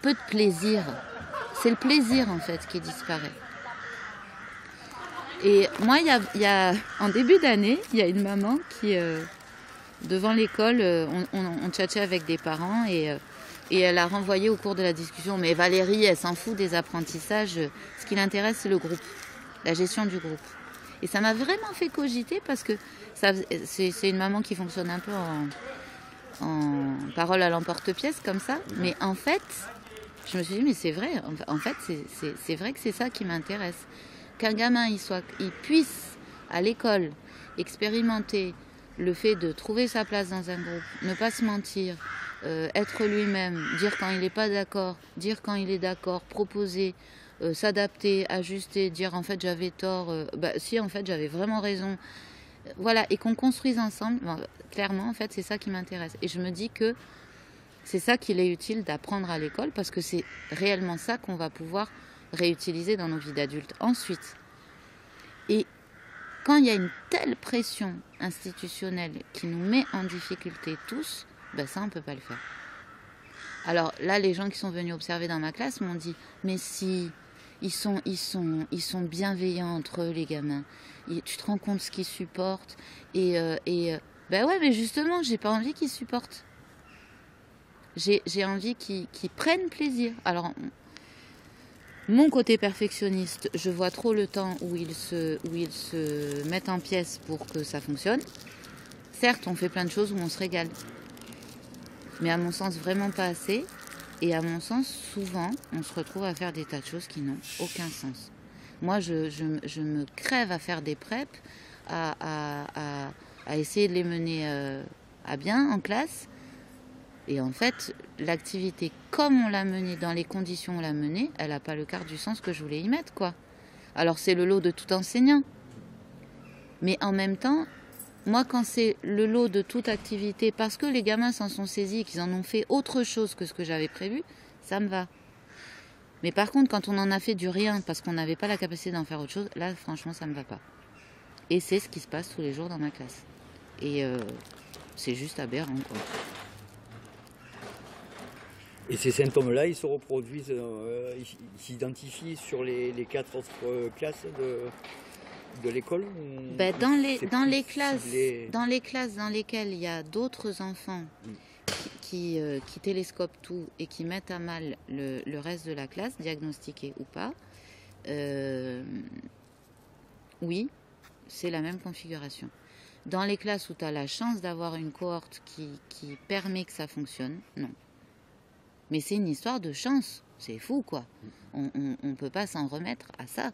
Speaker 1: peu de plaisir. C'est le plaisir en fait qui disparaît. Et moi, en début d'année, il y a une maman qui, devant l'école, on tchatchait avec des parents et elle a renvoyé au cours de la discussion, mais Valérie, elle s'en fout des apprentissages, ce qui l'intéresse c'est le groupe, la gestion du groupe. Et ça m'a vraiment fait cogiter parce que c'est une maman qui fonctionne un peu en parole à l'emporte-pièce comme ça. Mais en fait, je me suis dit, mais c'est vrai. En fait, c'est vrai que c'est ça qui m'intéresse. Qu'un gamin, il puisse, à l'école, expérimenter le fait de trouver sa place dans un groupe, ne pas se mentir, être lui-même, dire quand il n'est pas d'accord, dire quand il est d'accord, proposer, s'adapter, ajuster, dire en fait j'avais tort, si en fait j'avais vraiment raison, voilà, et qu'on construise ensemble. Clairement en fait c'est ça qui m'intéresse et je me dis que c'est ça qu'il est utile d'apprendre à l'école parce que c'est réellement ça qu'on va pouvoir réutiliser dans nos vies d'adultes ensuite. Et quand il y a une telle pression institutionnelle qui nous met en difficulté tous, ben ça, on ne peut pas le faire. Alors là, les gens qui sont venus observer dans ma classe m'ont dit, mais si, ils sont bienveillants entre eux, les gamins. Tu te rends compte ce qu'ils supportent. Ben ouais, mais justement, j'ai pas envie qu'ils supportent. J'ai envie qu'ils prennent plaisir. Alors, mon côté perfectionniste, je vois trop le temps où ils se mettent en pièces pour que ça fonctionne. Certes, on fait plein de choses où on se régale. Mais à mon sens, vraiment pas assez. Et à mon sens, souvent, on se retrouve à faire des tas de choses qui n'ont aucun sens. Moi, je me crève à faire des preps, à essayer de les mener à bien en classe. Et en fait, l'activité, comme on l'a menée, dans les conditions où on l'a menée, elle n'a pas le quart du sens que je voulais y mettre, quoi. Alors, c'est le lot de tout enseignant. Mais en même temps, moi, quand c'est le lot de toute activité, parce que les gamins s'en sont saisis et qu'ils en ont fait autre chose que ce que j'avais prévu, ça me va. Mais par contre, quand on en a fait du rien parce qu'on n'avait pas la capacité d'en faire autre chose, là, franchement, ça me va pas. Et c'est ce qui se passe tous les jours dans ma classe. Et c'est juste aberrant, quoi.
Speaker 3: Et ces symptômes-là, ils se reproduisent, ils s'identifient sur les 4 autres classes de l'école
Speaker 1: Ben, dans les classes dans lesquelles il y a d'autres enfants qui télescopent tout et qui mettent à mal le reste de la classe, diagnostiqué ou pas, oui, c'est la même configuration. Dans les classes où tu as la chance d'avoir une cohorte qui permet que ça fonctionne, non. Mais c'est une histoire de chance, c'est fou, quoi. On ne peut pas s'en remettre à ça.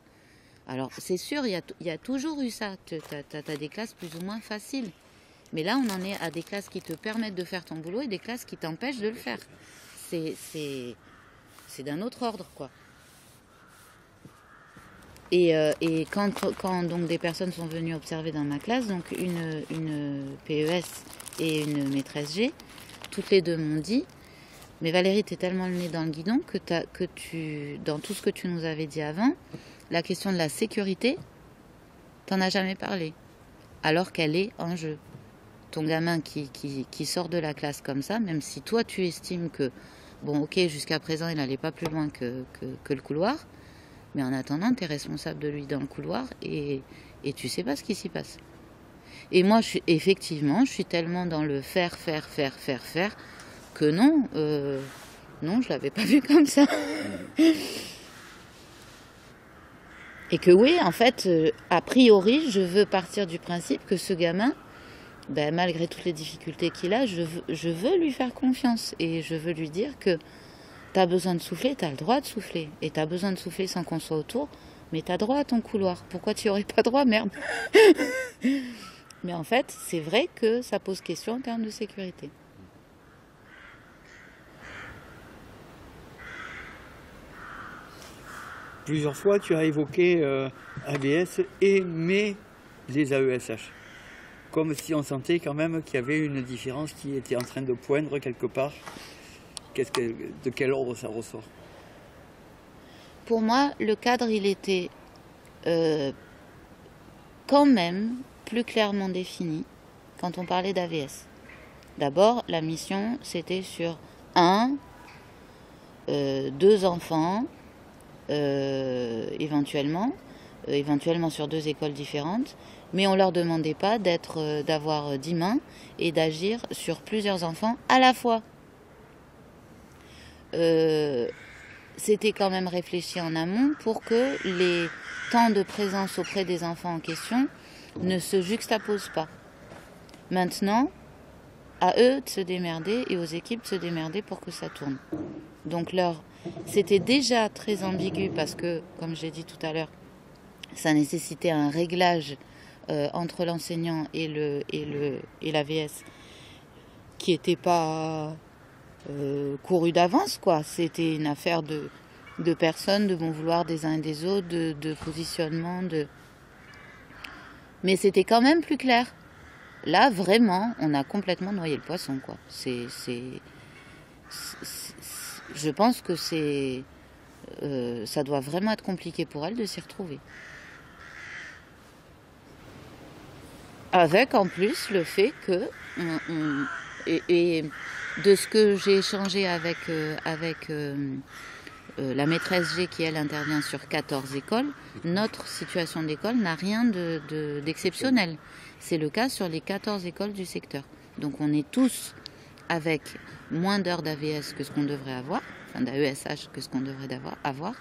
Speaker 1: Alors, c'est sûr, il y a toujours eu ça. Tu as des classes plus ou moins faciles. Mais là, on en est à des classes qui te permettent de faire ton boulot et des classes qui t'empêchent de le faire. C'est d'un autre ordre, quoi. Et quand donc des personnes sont venues observer dans ma classe, donc une PES et une maîtresse G, toutes les deux m'ont dit, mais Valérie, t'es tellement le nez dans le guidon que dans tout ce que tu nous avais dit avant, la question de la sécurité, t'en as jamais parlé, alors qu'elle est en jeu. Ton gamin qui sort de la classe comme ça, même si toi tu estimes que, bon ok, jusqu'à présent il n'allait pas plus loin que le couloir, mais en attendant, t'es responsable de lui dans le couloir et tu sais pas ce qui s'y passe. Et moi, je suis tellement dans le faire, que non, je l'avais pas vu comme ça. Et que oui, en fait, a priori, je veux partir du principe que ce gamin, ben, malgré toutes les difficultés qu'il a, je veux lui faire confiance. Et je veux lui dire que t'as besoin de souffler, t'as le droit de souffler. Et t'as besoin de souffler sans qu'on soit autour, mais t'as droit à ton couloir. Pourquoi tu n'y aurais pas droit, merde? Mais en fait, c'est vrai que ça pose question en termes de sécurité.
Speaker 3: Plusieurs fois, tu as évoqué AVS et mais les AESH. Comme si on sentait quand même qu'il y avait une différence qui était en train de poindre quelque part. De quel ordre ça ressort?
Speaker 1: Pour moi, le cadre, il était quand même plus clairement défini quand on parlait d'AVS. D'abord, la mission, c'était sur 2 enfants, éventuellement sur 2 écoles différentes, mais on leur demandait pas d'avoir 10 mains et d'agir sur plusieurs enfants à la fois. C'était quand même réfléchi en amont pour que les temps de présence auprès des enfants en question ne se juxtaposent pas. Maintenant, à eux de se démerder et aux équipes de se démerder pour que ça tourne. Donc c'était déjà très ambigu parce que, comme j'ai dit tout à l'heure, ça nécessitait un réglage entre l'enseignant et l'AVS qui n'était pas couru d'avance, quoi. C'était une affaire de personnes, de bon vouloir des uns et des autres, de positionnement, mais c'était quand même plus clair. Là, vraiment, on a complètement noyé le poisson, quoi. Je pense que ça doit vraiment être compliqué pour elle de s'y retrouver. Avec en plus le fait que, et de ce que j'ai échangé avec la maîtresse G qui elle intervient sur 14 écoles, notre situation d'école n'a rien d'exceptionnel. C'est le cas sur les 14 écoles du secteur. Donc on est tous avec moins d'heures d'AVS que ce qu'on devrait avoir, enfin d'AESH que ce qu'on devrait avoir.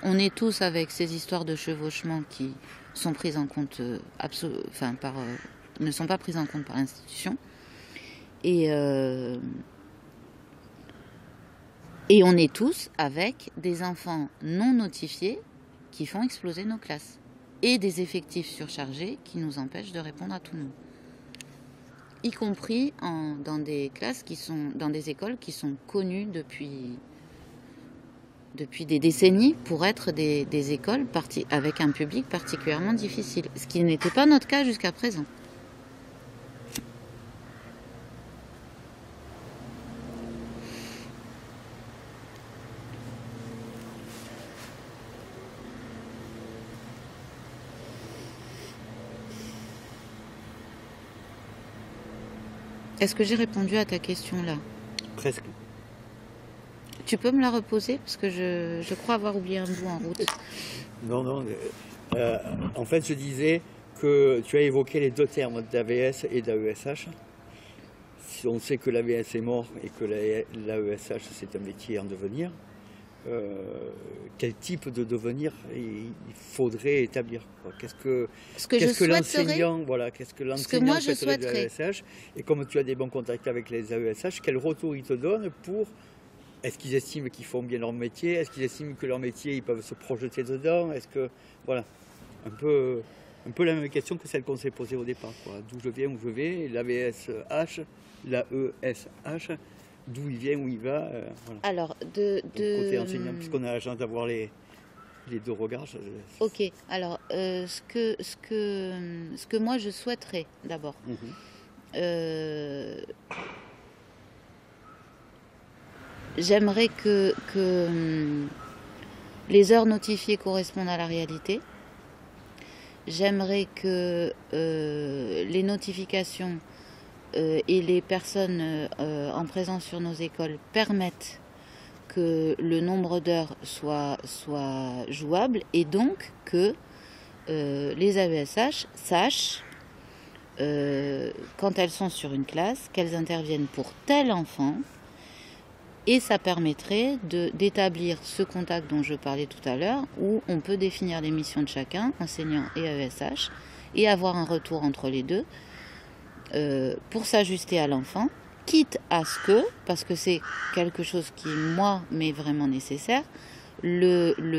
Speaker 1: On est tous avec ces histoires de chevauchement qui sont prises en compte, ne sont pas prises en compte par l'institution. Et on est tous avec des enfants non notifiés qui font exploser nos classes. Et des effectifs surchargés qui nous empêchent de répondre à tout le monde. Y compris dans des classes dans des écoles qui sont connues depuis des décennies pour être des écoles avec un public particulièrement difficile. Ce qui n'était pas notre cas jusqu'à présent. Est-ce que j'ai répondu à ta question là?
Speaker 3: Presque.
Speaker 1: Tu peux me la reposer parce que je crois avoir oublié un bout en route.
Speaker 3: Non. En fait, je disais que tu as évoqué les deux termes d'AVS et d'AESH. Si on sait que l'AVS est mort et que l'AESH c'est un métier en devenir, quel type de devenir il faudrait établir, quoi. Qu'est-ce que l'enseignant souhaiterait de l'AESH, et comme tu as des bons contacts avec les AESH, quel retour ils te donnent pour... Est-ce qu'ils estiment qu'ils font bien leur métier? Est-ce qu'ils estiment que leur métier, ils peuvent se projeter dedans? Est-ce que... Voilà. Un peu la même question que celle qu'on s'est posée au départ, quoi. D'où je viens, où je vais, l'AVSH, l'AESH, d'où il vient, où il va. Voilà.
Speaker 1: Alors,
Speaker 3: côté enseignant, puisqu'on a la chance d'avoir les deux regards.
Speaker 1: Ok, alors, ce que moi je souhaiterais d'abord, j'aimerais que les heures notifiées correspondent à la réalité. J'aimerais que les notifications et les personnes en présence sur nos écoles permettent que le nombre d'heures soit jouable, et donc que les AESH sachent, quand elles sont sur une classe, qu'elles interviennent pour tel enfant, et ça permettrait d'établir ce contact dont je parlais tout à l'heure, où on peut définir les missions de chacun, enseignant et AESH, et avoir un retour entre les deux pour s'ajuster à l'enfant, quitte à ce que, parce que c'est quelque chose qui, moi, m'est vraiment nécessaire, l'AESH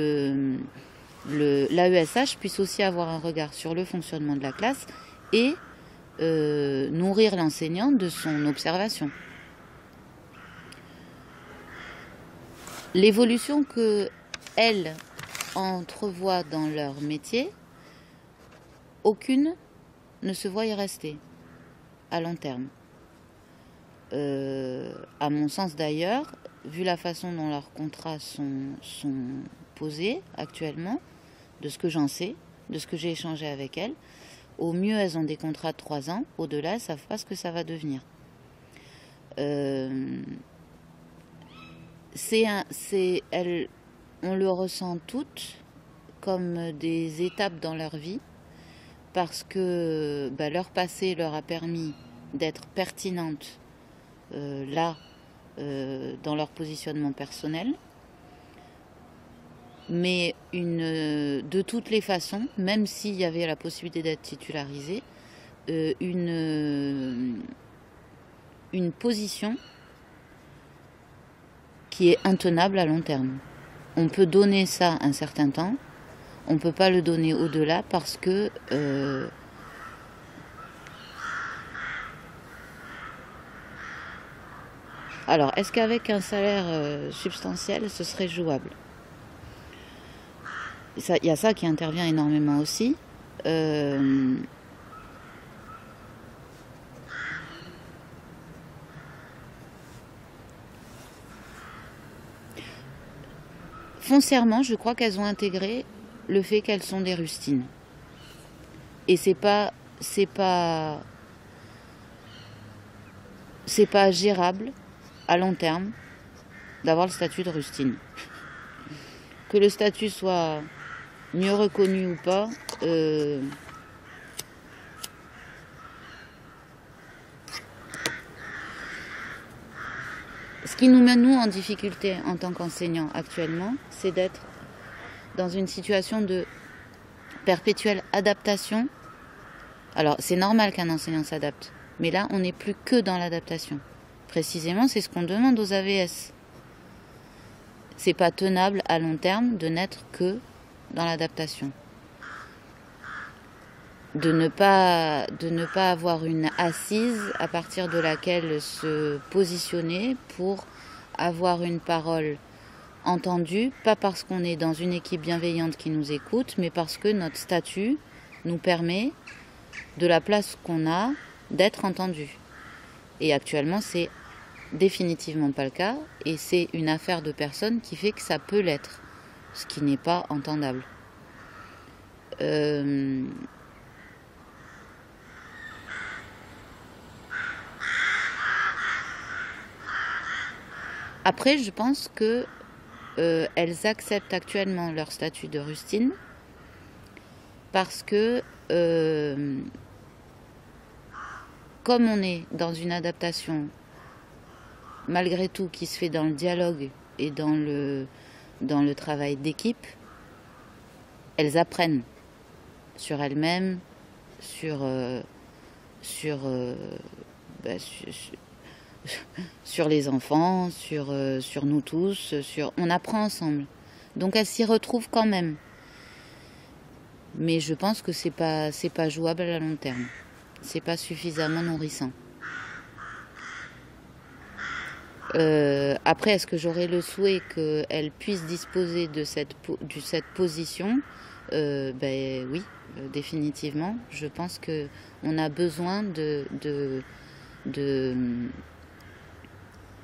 Speaker 1: puisse aussi avoir un regard sur le fonctionnement de la classe et nourrir l'enseignant de son observation. L'évolution qu'elles entrevoient dans leur métier, aucune ne se voit y rester à long terme. À mon sens d'ailleurs, vu la façon dont leurs contrats sont posés actuellement, de ce que j'en sais, de ce que j'ai échangé avec elles, au mieux elles ont des contrats de 3 ans, au-delà elles ne savent pas ce que ça va devenir. On le ressent toutes comme des étapes dans leur vie, parce que leur passé leur a permis d'être pertinentes dans leur positionnement personnel, mais de toutes les façons, même s'il y avait la possibilité d'être titularisé, une position qui est intenable à long terme. On peut donner ça un certain temps, on ne peut pas le donner au-delà, parce que alors, est-ce qu'avec un salaire substantiel, ce serait jouable? Il y a ça qui intervient énormément aussi. Foncièrement, je crois qu'elles ont intégré le fait qu'elles sont des rustines. Et c'est pas c'est pas gérable à long terme d'avoir le statut de rustine. Que le statut soit mieux reconnu ou pas, ce qui nous met nous en difficulté en tant qu'enseignants actuellement, c'est d'être dans une situation de perpétuelle adaptation. Alors c'est normal qu'un enseignant s'adapte, mais là on n'est plus que dans l'adaptation. Précisément, c'est ce qu'on demande aux AVS. C'est pas tenable à long terme de n'être que dans l'adaptation. De ne pas avoir une assise à partir de laquelle se positionner pour avoir une parole entendue, pas parce qu'on est dans une équipe bienveillante qui nous écoute, mais parce que notre statut nous permet, de la place qu'on a, d'être entendu. Et actuellement, c'est définitivement pas le cas, et c'est une affaire de personne qui fait que ça peut l'être, ce qui n'est pas entendable. Après, je pense que elles acceptent actuellement leur statut de rustine parce que comme on est dans une adaptation malgré tout qui se fait dans le dialogue et dans le travail d'équipe, elles apprennent sur elles-mêmes, sur les enfants, sur nous tous, on apprend ensemble. Donc elles s'y retrouvent quand même. Mais je pense que c'est pas jouable à long terme. C'est pas suffisamment nourrissant. Après, est-ce que j'aurais le souhait qu'elles puissent disposer de cette position? Oui, définitivement. Je pense qu'on a besoin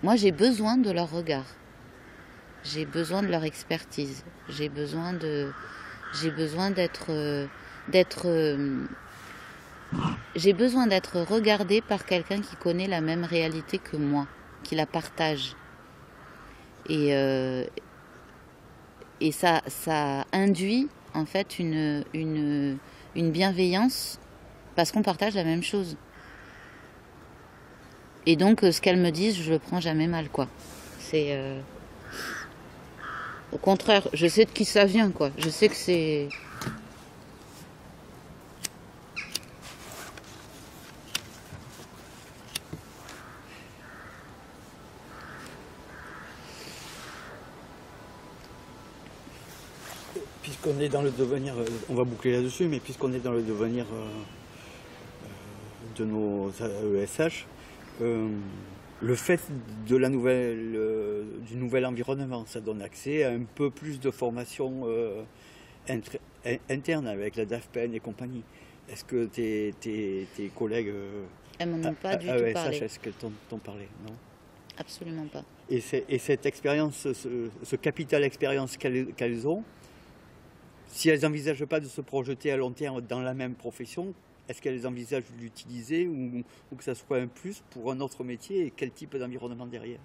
Speaker 1: Moi, j'ai besoin de leur regard. J'ai besoin de leur expertise. J'ai besoin d'être regardée par quelqu'un qui connaît la même réalité que moi, qui la partage. Et ça induit en fait une bienveillance parce qu'on partage la même chose. Et donc, ce qu'elles me disent, je le prends jamais mal, quoi. C'est... Au contraire, je sais de qui ça vient, quoi. Je sais que c'est...
Speaker 3: Puisqu'on est dans le devenir, on va boucler là-dessus, mais puisqu'on est dans le devenir de nos AESH, le fait de du nouvel environnement, ça donne accès à un peu plus de formation interne avec la DAFPEN et compagnie. Est-ce que tes collègues
Speaker 1: Elles m'en ont pas du tout
Speaker 3: AESH,
Speaker 1: parlé.
Speaker 3: est-ce qu'elles t'ont parlé? Non.
Speaker 1: Absolument pas.
Speaker 3: Et cette expérience, ce capital expérience qu'elles ont, si elles n'envisagent pas de se projeter à long terme dans la même profession, est-ce qu'elles envisagent de l'utiliser ou que ça soit un plus pour un autre métier et quel type d'environnement derrière?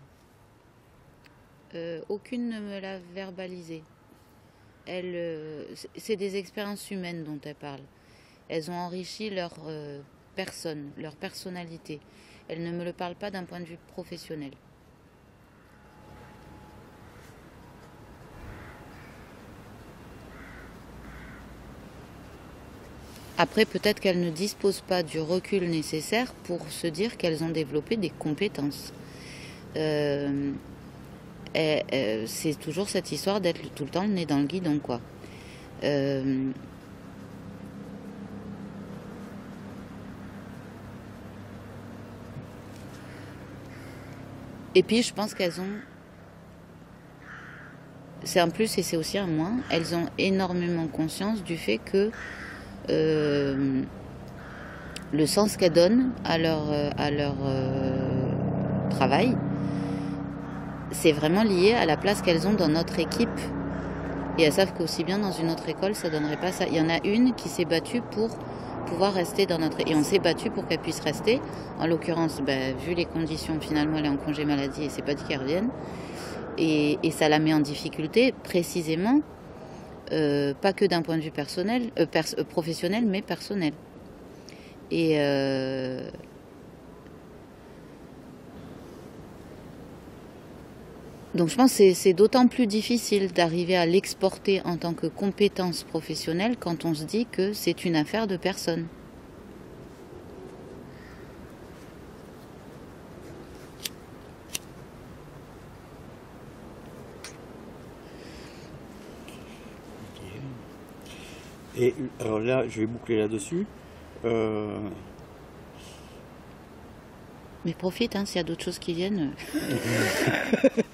Speaker 1: Aucune ne me l'a verbalisé. C'est des expériences humaines dont elles parlent. Elles ont enrichi leur personne, leur personnalité. Elles ne me le parlent pas d'un point de vue professionnel. Après, peut-être qu'elles ne disposent pas du recul nécessaire pour se dire qu'elles ont développé des compétences. C'est toujours cette histoire d'être tout le temps le nez dans le guidon, quoi. Et puis, je pense qu'elles ont... C'est un plus et c'est aussi un moins. Elles ont énormément conscience du fait que le sens qu'elles donnent à leur travail, c'est vraiment lié à la place qu'elles ont dans notre équipe. Et elles savent qu'aussi bien dans une autre école, ça donnerait pas ça. Il y en a une qui s'est battue pour pouvoir rester dans notre... Et on s'est battu pour qu'elle puisse rester. En l'occurrence, vu les conditions, finalement, elle est en congé maladie et c'est pas dit qu'elle revienne. Et ça la met en difficulté, précisément, pas que d'un point de vue personnel, professionnel, mais personnel. Et donc je pense que c'est d'autant plus difficile d'arriver à l'exporter en tant que compétence professionnelle quand on se dit que c'est une affaire de personne.
Speaker 3: Et alors là, je vais boucler là-dessus.
Speaker 1: Mais profite, hein, s'il y a d'autres choses qui viennent.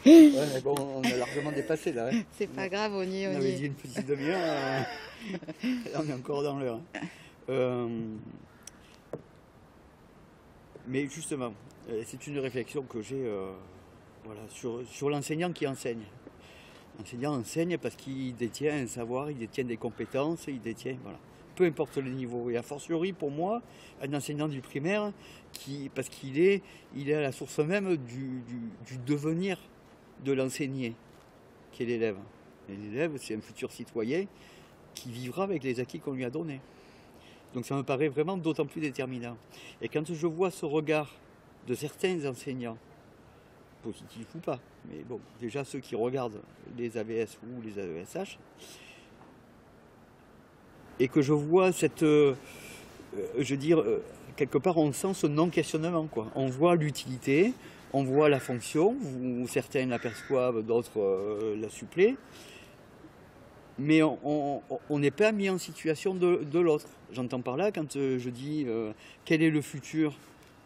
Speaker 2: Ouais, mais bon, on a largement dépassé là. Hein.
Speaker 1: C'est pas grave, on y est.
Speaker 2: On avait dit une petite demi-heure. Là, on est encore dans l'heure. Mais justement, c'est une réflexion que j'ai voilà, sur l'enseignant qui enseigne. L'enseignant enseigne parce qu'il détient un savoir, il détient des compétences, il détient, voilà, peu importe le niveau. Et a fortiori, pour moi, un enseignant du primaire, parce qu'il est à la source même du devenir de l'enseigné, qui est l'élève. Et l'élève, c'est un futur citoyen qui vivra avec les acquis qu'on lui a donnés. Donc ça me paraît vraiment d'autant plus déterminant. Et quand je vois ce regard de certains enseignants, positif ou pas, mais bon, déjà ceux qui regardent les AVS ou les AESH, et que je vois cette, je veux dire, quelque part on sent ce non-questionnement, quoi. On voit l'utilité, on voit la fonction, certains l'aperçoivent, d'autres la suppléent, mais on n'est pas mis en situation de l'autre. J'entends par là, quand je dis quel est le futur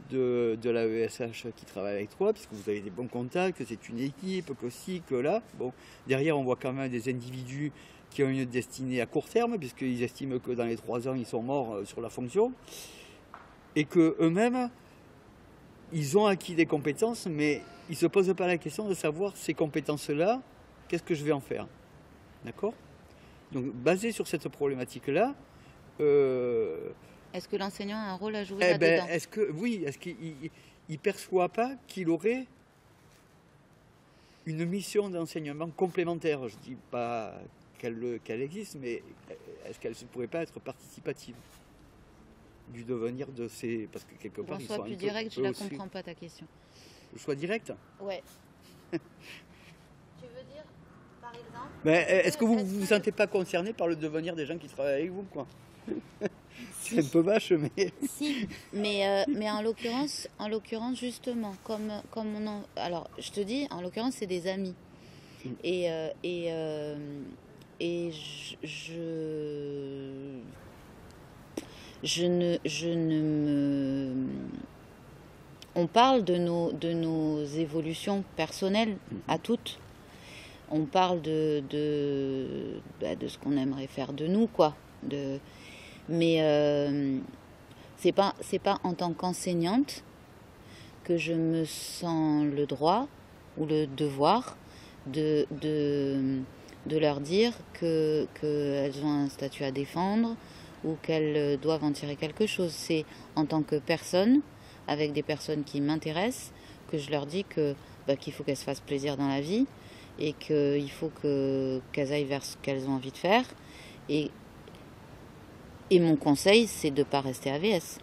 Speaker 2: de l'AESH qui travaille avec toi, puisque vous avez des bons contacts, que c'est une équipe, que ci, que là. Bon, derrière, on voit quand même des individus qui ont une destinée à court terme, puisqu'ils estiment que dans les 3 ans, ils sont morts sur la fonction, et qu'eux-mêmes, ils ont acquis des compétences, mais ils ne se posent pas la question de savoir ces compétences-là, qu'est-ce que je vais en faire. D'accord ? Donc, basé sur cette problématique-là,
Speaker 1: est-ce que l'enseignant a un rôle à jouer là-dedans ?
Speaker 2: Est-ce qu'il ne perçoit pas qu'il aurait une mission d'enseignement complémentaire ? Je ne dis pas qu'elle existe, mais est-ce qu'elle ne pourrait pas être participative du devenir de ces... Parce que quelque part,
Speaker 1: ils sont plus direct, je ne la comprends pas ta question.
Speaker 2: Je sois direct ?
Speaker 1: Ouais. Tu veux dire, par exemple...
Speaker 2: Est-ce que vous ne vous sentez pas concerné par le devenir des gens qui travaillent avec vous, quoi ? C'est un peu vache, mais...
Speaker 1: Si, mais en l'occurrence, justement, comme on en... Alors, je te dis, en l'occurrence, c'est des amis. Et je ne me... On parle de nos évolutions personnelles à toutes. On parle de ce qu'on aimerait faire de nous, quoi. Mais c'est pas en tant qu'enseignante que je me sens le droit ou le devoir de leur dire qu'elles ont un statut à défendre ou qu'elles doivent en tirer quelque chose. C'est en tant que personne, avec des personnes qui m'intéressent, que je leur dis qu'il faut qu'elles se fassent plaisir dans la vie et qu'il faut qu'elles aillent vers ce qu'elles ont envie de faire. Et mon conseil, c'est de ne pas rester AVS.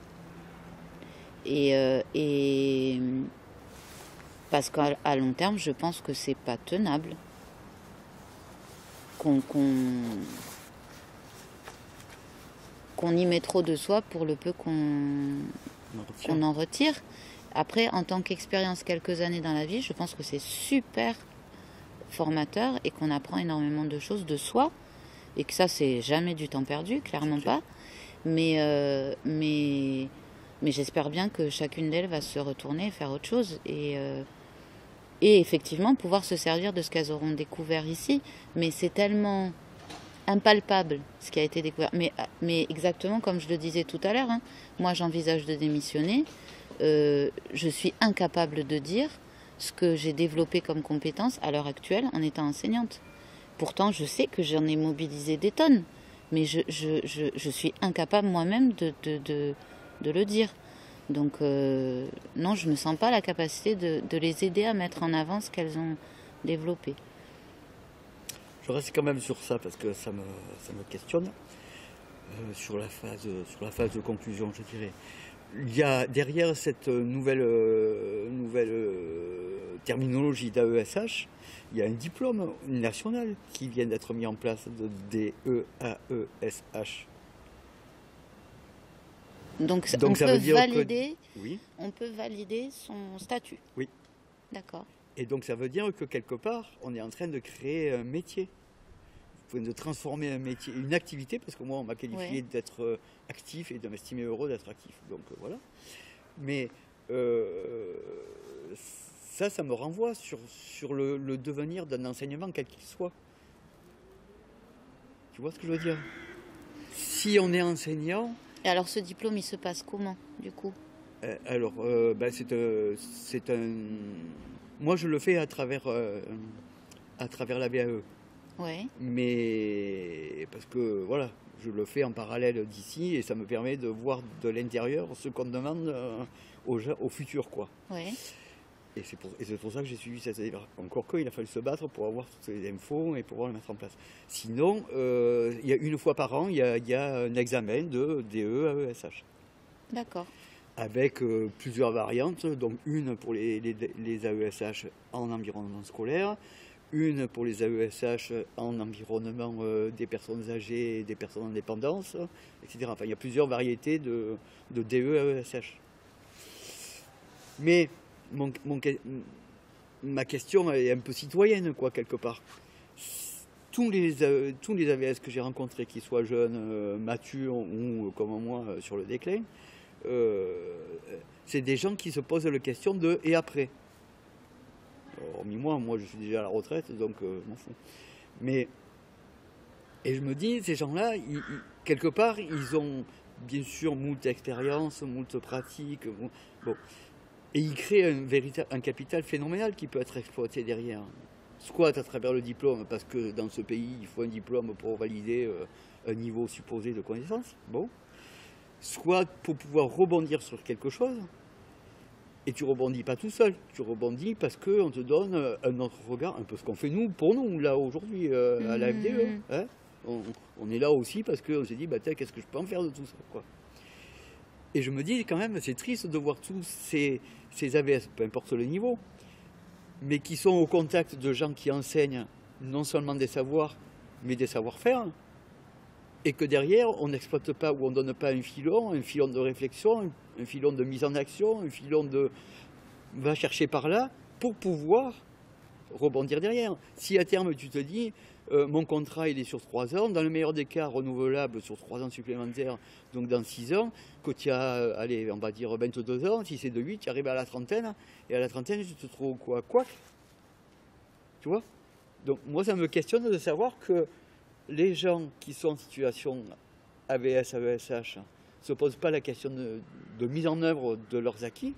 Speaker 1: Et parce qu'à long terme, je pense que c'est pas tenable qu'on y met trop de soi pour le peu qu'on en retire. Après, en tant qu'expérience, quelques années dans la vie, je pense que c'est super formateur et qu'on apprend énormément de choses de soi et que ça, c'est jamais du temps perdu, clairement pas. Mais j'espère bien que chacune d'elles va se retourner et faire autre chose et effectivement pouvoir se servir de ce qu'elles auront découvert ici. Mais c'est tellement impalpable ce qui a été découvert. Mais exactement comme je le disais tout à l'heure, hein, moi j'envisage de démissionner. Je suis incapable de dire ce que j'ai développé comme compétence à l'heure actuelle en étant enseignante. Pourtant, je sais que j'en ai mobilisé des tonnes. mais je suis incapable moi-même de le dire. Donc non, je ne me sens pas la capacité de les aider à mettre en avant ce qu'elles ont développé.
Speaker 3: Je reste quand même sur ça parce que ça me questionne. Sur la phase de conclusion, je dirais. Il y a derrière cette nouvelle terminologie d'AESH, il y a un diplôme national qui vient d'être mis en place de DEAESH.
Speaker 1: Donc
Speaker 3: ça
Speaker 1: on
Speaker 3: veut dire
Speaker 1: oui. On peut valider son statut.
Speaker 3: Oui.
Speaker 1: D'accord.
Speaker 3: Et donc ça veut dire que quelque part, on est en train de créer un métier. De transformer un métier, une activité, parce que moi on m'a qualifié d'être actif et de m'estimer heureux d'être actif. Donc voilà. Mais ça me renvoie sur le devenir d'un enseignement quel qu'il soit. Tu vois ce que je veux dire? Si on est enseignant...
Speaker 1: Et alors ce diplôme, il se passe comment, du coup?
Speaker 3: C'est un... Moi je le fais à travers la VAE.
Speaker 1: Ouais.
Speaker 3: Mais parce que voilà, je le fais en parallèle d'ici et ça me permet de voir de l'intérieur ce qu'on demande au futur, quoi.
Speaker 1: Ouais.
Speaker 3: Et c'est pour ça que j'ai suivi cette démarche. Encore qu'il a fallu se battre pour avoir toutes les infos et pouvoir le mettre en place. Sinon, il y a une fois par an, il y a un examen de DE-AESH.
Speaker 1: D'accord.
Speaker 3: Avec plusieurs variantes, donc une pour les AESH en environnement scolaire, une pour les AESH en environnement des personnes âgées et des personnes en dépendance, etc. Enfin, il y a plusieurs variétés de DE-AESH. Mais ma question est un peu citoyenne, quoi, quelque part. Tous les AVS que j'ai rencontrés, qu'ils soient jeunes, matures ou comme moi sur le déclin, c'est des gens qui se posent la question de « et après ?» Hormis moi je suis déjà à la retraite, donc je m'en fous. Mais, et je me dis, ces gens-là, quelque part, ils ont bien sûr moult expériences, moult pratiques, bon, et ils créent un capital phénoménal qui peut être exploité derrière. Soit à travers le diplôme, parce que dans ce pays, il faut un diplôme pour valider un niveau supposé de connaissance, bon. Soit pour pouvoir rebondir sur quelque chose. Et tu rebondis pas tout seul, tu rebondis parce qu'on te donne un autre regard, un peu ce qu'on fait nous, pour nous, là, aujourd'hui, à la FDE. Hein, on est là aussi parce qu'on s'est dit, bah, qu'est-ce que je peux en faire de tout ça, quoi. Et je me dis, quand même, c'est triste de voir tous ces AVS, peu importe le niveau, mais qui sont au contact de gens qui enseignent non seulement des savoirs, mais des savoir-faire, et que derrière, on n'exploite pas ou on ne donne pas un filon de réflexion, un filon de mise en action, un filon de va chercher par là pour pouvoir rebondir derrière. Si à terme tu te dis mon contrat il est sur 3 ans, dans le meilleur des cas renouvelable sur 3 ans supplémentaires, donc dans 6 ans, que tu as, allez, on va dire 22 ans, si c'est de 8, tu arrives à la trentaine, et à la trentaine tu te trouves quoi? Tu vois? Donc moi ça me questionne de savoir que les gens qui sont en situation AVS, AESH ne se posent pas la question de mise en œuvre de leurs acquis,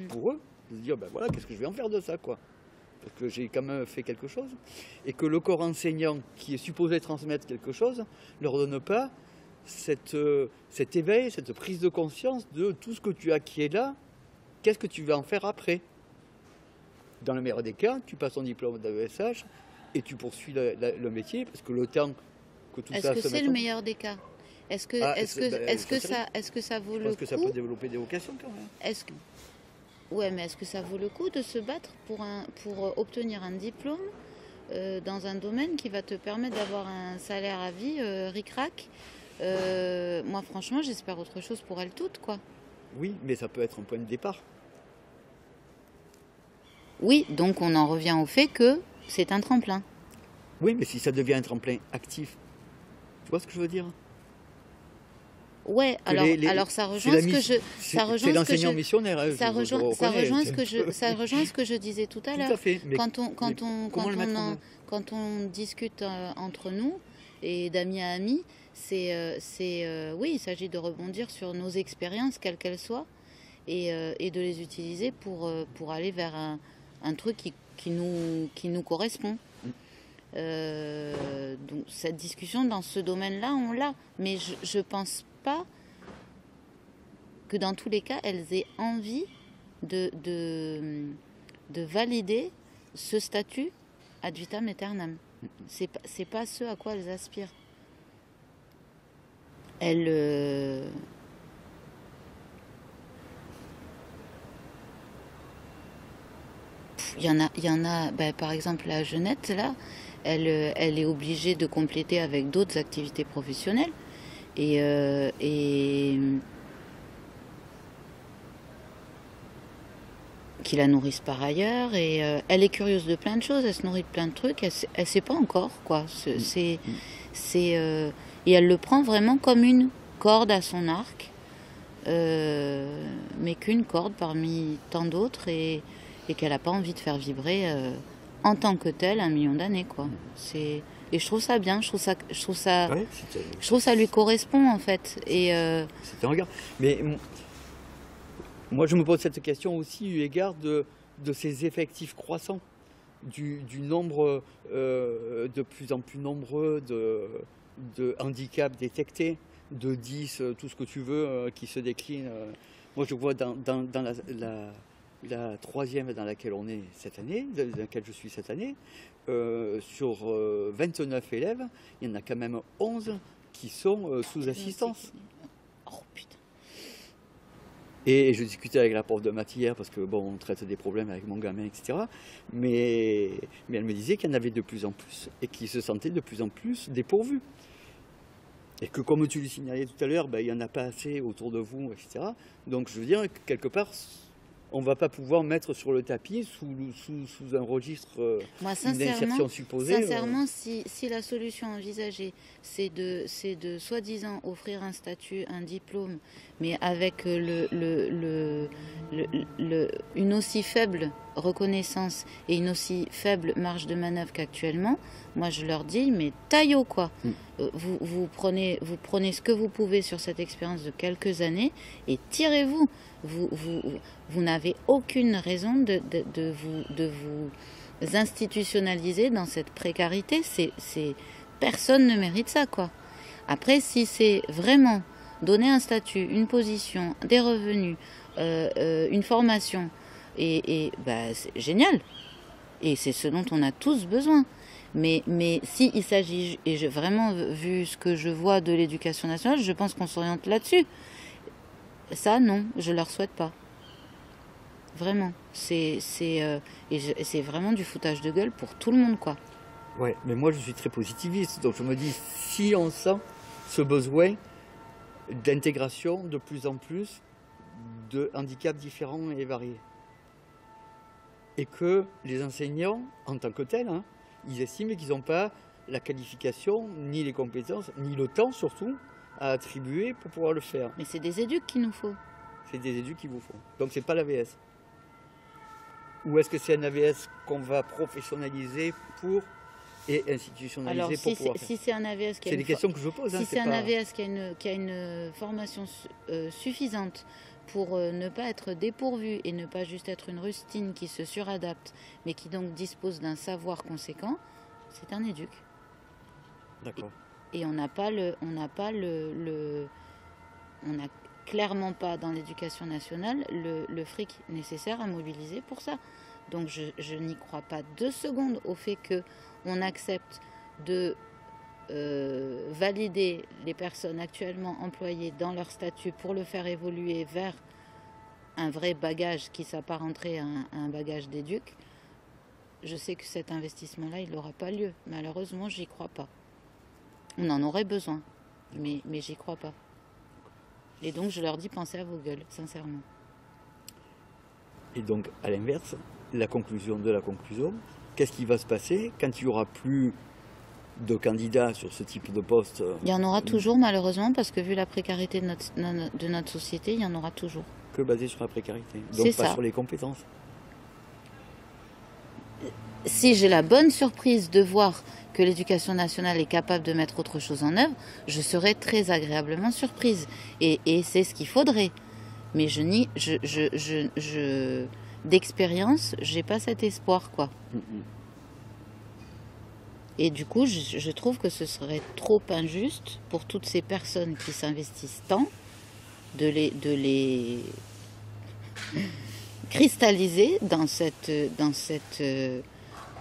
Speaker 3: pour eux, de se dire, ben voilà, qu'est-ce que je vais en faire de ça, quoi. Parce que j'ai quand même fait quelque chose. Et que le corps enseignant, qui est supposé transmettre quelque chose, ne leur donne pas cet éveil, cette prise de conscience de tout ce que tu as qui est là, qu'est-ce que tu vas en faire après. Dans le meilleur des cas, tu passes ton diplôme d'AESH, et tu poursuis le métier, parce que le temps que tout ça se mette en place...
Speaker 1: Est-ce que c'est le meilleur des cas? Est-ce que ça vaut le coup?
Speaker 3: Je pense que ça peut développer des vocations quand même.
Speaker 1: Ouais, mais est-ce que ça vaut le coup de se battre pour obtenir un diplôme dans un domaine qui va te permettre d'avoir un salaire à vie ric-rac? Moi, franchement, j'espère autre chose pour elles toutes, quoi.
Speaker 3: Oui, mais ça peut être un point de départ.
Speaker 1: Oui, donc on en revient au fait que c'est un tremplin.
Speaker 3: Oui, mais si ça devient un tremplin actif, tu vois ce que je veux dire?
Speaker 1: Ouais, alors ça rejoint ce que je...
Speaker 3: C'est l'enseignant missionnaire.
Speaker 1: Ça rejoint ce que je disais tout à l'heure. Quand on discute entre nous, et d'amis à amis, oui, il s'agit de rebondir sur nos expériences, quelles qu'elles soient, et de les utiliser pour aller vers un truc qui nous correspond. Donc cette discussion dans ce domaine-là, on l'a. Mais je pense pas que dans tous les cas, elles aient envie de valider ce statut ad vitam aeternam. C'est pas ce à quoi elles aspirent. Elles... Il y en a par exemple la Jeunette, là, elle est obligée de compléter avec d'autres activités professionnelles. Et qui la nourrissent par ailleurs. Et elle est curieuse de plein de choses, elle se nourrit de plein de trucs, elle sait pas encore, quoi. Et elle le prend vraiment comme une corde à son arc, mais qu'une corde parmi tant d'autres, et qu'elle n'a pas envie de faire vibrer en tant que telle 1 million d'années, quoi. Et je trouve ça bien, je trouve ça lui correspond, en fait. Et
Speaker 3: c'est un regard. Mais moi, je me pose cette question aussi eu égard de ces effectifs croissants, du nombre de plus en plus nombreux de handicaps détectés, de 10, tout ce que tu veux, qui se déclinent. Moi, je vois dans la troisième dans laquelle on est cette année, dans laquelle je suis cette année, sur 29 élèves, il y en a quand même 11 qui sont sous assistance.
Speaker 1: Oh putain.
Speaker 3: Et je discutais avec la prof de maths hier, parce que bon, on traite des problèmes avec mon gamin, etc. Mais elle me disait qu'il y en avait de plus en plus, et qu'ils se sentaient de plus en plus dépourvus. Et que, comme tu le signalais tout à l'heure, il n'y en a pas assez autour de vous, etc. Donc je veux dire que quelque part, on ne va pas pouvoir mettre sur le tapis, sous un registre,
Speaker 1: moi,
Speaker 3: une insertion supposée.
Speaker 1: Sincèrement, si la solution envisagée, c'est de soi-disant offrir un statut, un diplôme, mais avec une aussi faible reconnaissance et une aussi faible marge de manœuvre qu'actuellement, moi je leur dis, mais taillot, quoi. Vous prenez ce que vous pouvez sur cette expérience de quelques années et tirez-vous. Vous n'avez aucune raison de vous institutionnaliser dans cette précarité. Personne ne mérite ça, quoi. Après, si c'est vraiment donner un statut, une position, des revenus, une formation, c'est génial. Et c'est ce dont on a tous besoin. Mais si il s'agit, et j'ai vraiment vu ce que je vois de l'éducation nationale, je pense qu'on s'oriente là-dessus. Ça, non, je leur souhaite pas. Vraiment. C'est vraiment du foutage de gueule pour tout le monde, quoi.
Speaker 3: Ouais, mais moi je suis très positiviste, donc je me dis, si on sent ce besoin d'intégration de plus en plus de handicaps différents et variés, et que les enseignants, en tant que tels, ils estiment qu'ils n'ont pas la qualification, ni les compétences, ni le temps surtout, à attribuer pour pouvoir le faire.
Speaker 1: Mais c'est des éducs qu'il nous faut.
Speaker 3: C'est des éducs qu'il vous faut. Donc c'est pas l'AVS. Ou est-ce que c'est un AVS qu'on va professionnaliser et institutionnaliser. Alors, pour pouvoir faire.
Speaker 1: Si c'est un AVS qui a
Speaker 3: des questions que je pose.
Speaker 1: Si c'est un AVS qui a une formation suffisante pour ne pas être dépourvu et ne pas juste être une rustine qui se suradapte, mais qui donc dispose d'un savoir conséquent, c'est un éduc.
Speaker 3: D'accord.
Speaker 1: Et on n'a clairement pas dans l'éducation nationale le fric nécessaire à mobiliser pour ça. Donc je n'y crois pas 2 secondes au fait qu'on accepte de valider les personnes actuellement employées dans leur statut pour le faire évoluer vers un vrai bagage qui s'apparenterait à un bagage d'éduc. Je sais que cet investissement-là, il n'aura pas lieu. Malheureusement, j'y crois pas. On en aurait besoin, mais j'y crois pas. Et donc, je leur dis, pensez à vos gueules, sincèrement.
Speaker 3: Et donc, à l'inverse, la conclusion de la conclusion, qu'est-ce qui va se passer quand il n'y aura plus de candidats sur ce type de poste?
Speaker 1: Il y en aura toujours, malheureusement, parce que vu la précarité de notre société, il y en aura toujours.
Speaker 3: Que basé sur la précarité, donc pas sur les compétences.
Speaker 1: Si j'ai la bonne surprise de voir que l'éducation nationale est capable de mettre autre chose en œuvre, je serai très agréablement surprise. Et c'est ce qu'il faudrait. Mais d'expérience, j'ai pas cet espoir, quoi. Et du coup, je trouve que ce serait trop injuste pour toutes ces personnes qui s'investissent tant de les cristalliser dans cette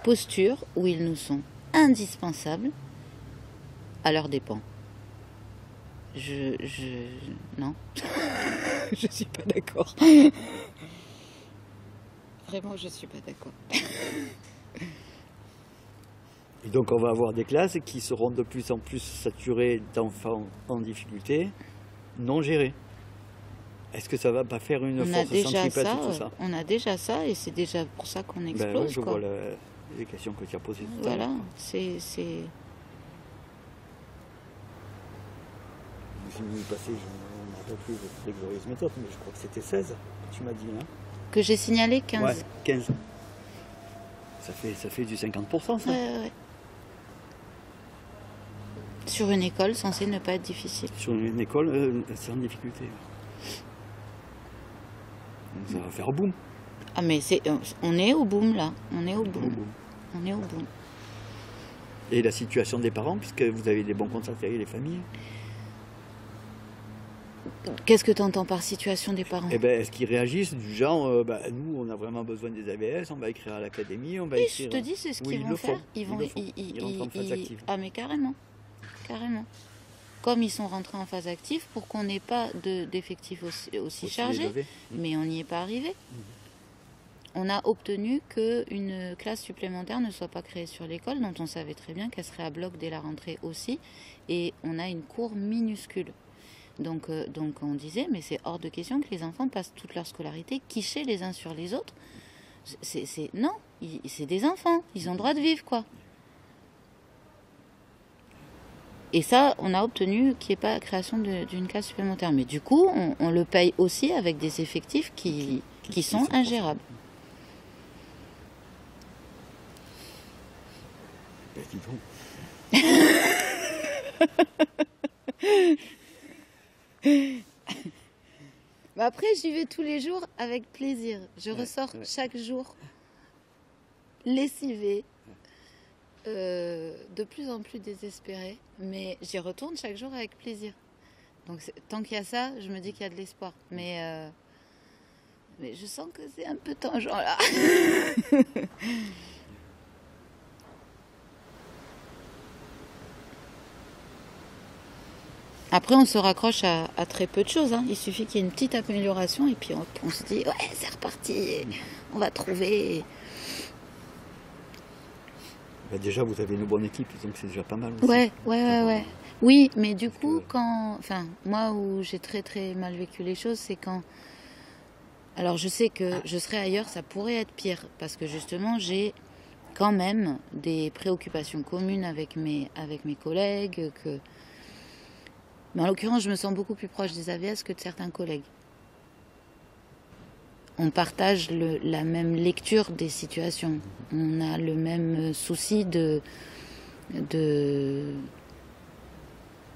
Speaker 1: posture où ils nous sont indispensables à leurs dépens. Non, je suis pas d'accord. Vraiment, je suis pas d'accord.
Speaker 3: Et donc on va avoir des classes qui seront de plus en plus saturées d'enfants en difficulté, non gérés. Est-ce que ça va pas faire une force centripète de tout ça?
Speaker 1: On a déjà ça et c'est déjà pour ça qu'on explose.
Speaker 3: Ben oui, je vois les questions que tu as posées tout à l'heure.
Speaker 1: Voilà, c'est...
Speaker 3: J'ai mis passé, je ne me rappelle plus les glorieuses méthodes, mais je crois que c'était 16, tu m'as dit. Hein,
Speaker 1: que j'ai signalé 15.
Speaker 3: Ouais, 15. Ça fait du 50%, ça.
Speaker 1: Ouais. Sur une école censée ne pas être difficile.
Speaker 3: Sur une école, c'est en difficulté. Ça va faire boum.
Speaker 1: Ah mais on est au boom là, on est au boom. On est au boom.
Speaker 3: Et la situation des parents, puisque vous avez des bons contacts avec les familles?
Speaker 1: Qu'est-ce que tu entends par situation des parents?
Speaker 3: Eh ben, est-ce qu'ils réagissent du genre, nous, on a vraiment besoin des AVS, on va écrire à l'académie, on va écrire...
Speaker 1: Je te dis, c'est ce qu'ils vont faire. Ils
Speaker 3: rentrent en phase active.
Speaker 1: Ah mais carrément. Comme ils sont rentrés en phase active, pour qu'on n'ait pas d'effectifs aussi chargés, mais on n'y est pas arrivé. On a obtenu qu'une classe supplémentaire ne soit pas créée sur l'école, dont on savait très bien qu'elle serait à bloc dès la rentrée aussi, et on a une cour minuscule. Donc on disait, mais c'est hors de question que les enfants passent toute leur scolarité quichés les uns sur les autres. Non, c'est des enfants, ils ont le droit de vivre, quoi. Et ça, on a obtenu qu'il n'y ait pas la création d'une classe supplémentaire. Mais du coup, on le paye aussi avec des effectifs qui sont ingérables.
Speaker 3: Ben, dis donc.
Speaker 1: Bah après, j'y vais tous les jours avec plaisir. Je ressors chaque jour lessivée, de plus en plus désespérée, mais j'y retourne chaque jour avec plaisir. Donc tant qu'il y a ça, je me dis qu'il y a de l'espoir. Mais je sens que c'est un peu tangent là. Après, on se raccroche à très peu de choses. Hein. Il suffit qu'il y ait une petite amélioration et puis on se dit, ouais, c'est reparti, on va trouver.
Speaker 3: Ben déjà, vous avez une bonne équipe, donc c'est déjà pas mal aussi.
Speaker 1: Ouais. Oui, mais du coup, moi où j'ai très très mal vécu les choses, c'est quand... Alors, je sais que je serais ailleurs, ça pourrait être pire, parce que justement, j'ai quand même des préoccupations communes avec mes collègues, mais en l'occurrence, je me sens beaucoup plus proche des AVS que de certains collègues. On partage la même lecture des situations. On a le même souci de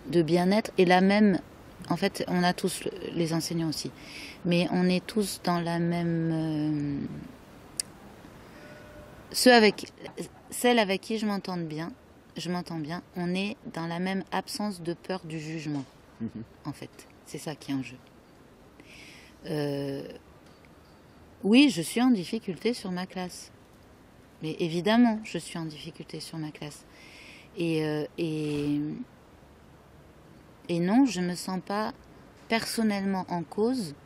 Speaker 1: bien-être et la même... En fait, on a tous, les enseignants aussi, mais on est tous dans la même... Celle avec qui je m'entends bien, on est dans la même absence de peur du jugement, en fait. C'est ça qui est en jeu. Oui, je suis en difficulté sur ma classe. Mais évidemment, je suis en difficulté sur ma classe. Et non, je ne me sens pas personnellement en cause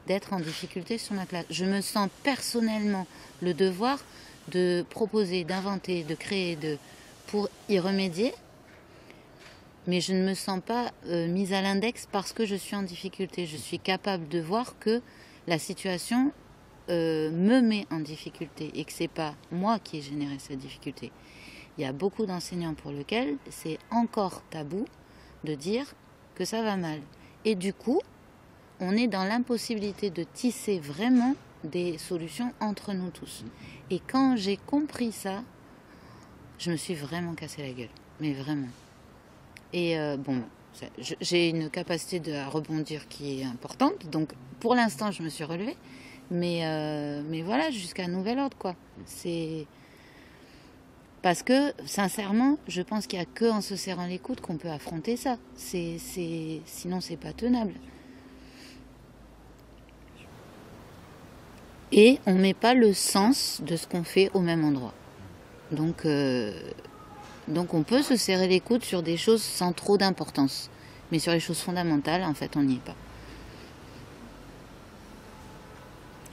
Speaker 1: d'être en difficulté sur ma classe. Je me sens personnellement le devoir de proposer, d'inventer, de créer, pour y remédier. Mais je ne me sens pas mise à l'index parce que je suis en difficulté. Je suis capable de voir que la situation me met en difficulté et que c'est pas moi qui ai généré cette difficulté. Il y a beaucoup d'enseignants pour lesquels c'est encore tabou de dire que ça va mal. Et du coup, on est dans l'impossibilité de tisser vraiment des solutions entre nous tous. Et quand j'ai compris ça, je me suis vraiment cassé la gueule. Mais vraiment. Et j'ai une capacité à rebondir qui est importante. Donc, pour l'instant, je me suis relevée. Mais voilà, jusqu'à nouvel ordre, quoi. Parce que, sincèrement, je pense qu'il n'y a qu'en se serrant les coudes qu'on peut affronter ça. Sinon, c'est pas tenable. Et on ne met pas le sens de ce qu'on fait au même endroit. Donc on peut se serrer les coudes sur des choses sans trop d'importance. Mais sur les choses fondamentales, en fait, on n'y est pas.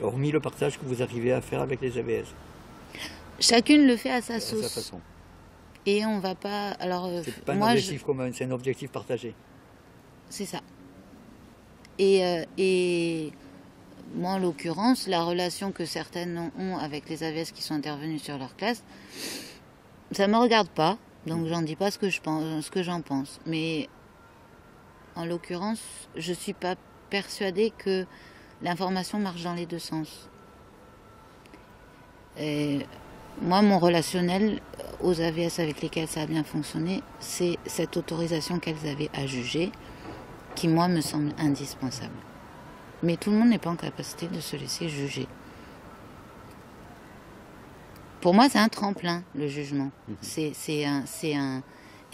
Speaker 3: Hormis le partage que vous arrivez à faire avec les AVS.
Speaker 1: Chacune le fait à sa
Speaker 3: À
Speaker 1: sauce.
Speaker 3: sa façon.
Speaker 1: Et on va pas... Alors,
Speaker 3: C'est pas un
Speaker 1: moi,
Speaker 3: objectif commun, c'est un objectif partagé.
Speaker 1: c'est ça. Et moi, en l'occurrence, la relation que certaines ont avec les AVS qui sont intervenus sur leur classe, ça me regarde pas, donc j'en dis pas ce que j'en pense. Mais en l'occurrence, je suis pas persuadée que l'information marche dans les deux sens. Et moi, mon relationnel aux AVS avec lesquels ça a bien fonctionné, c'est cette autorisation qu'elles avaient à juger, qui, moi, me semble indispensable. Mais tout le monde n'est pas en capacité de se laisser juger. Pour moi, c'est un tremplin, le jugement. Et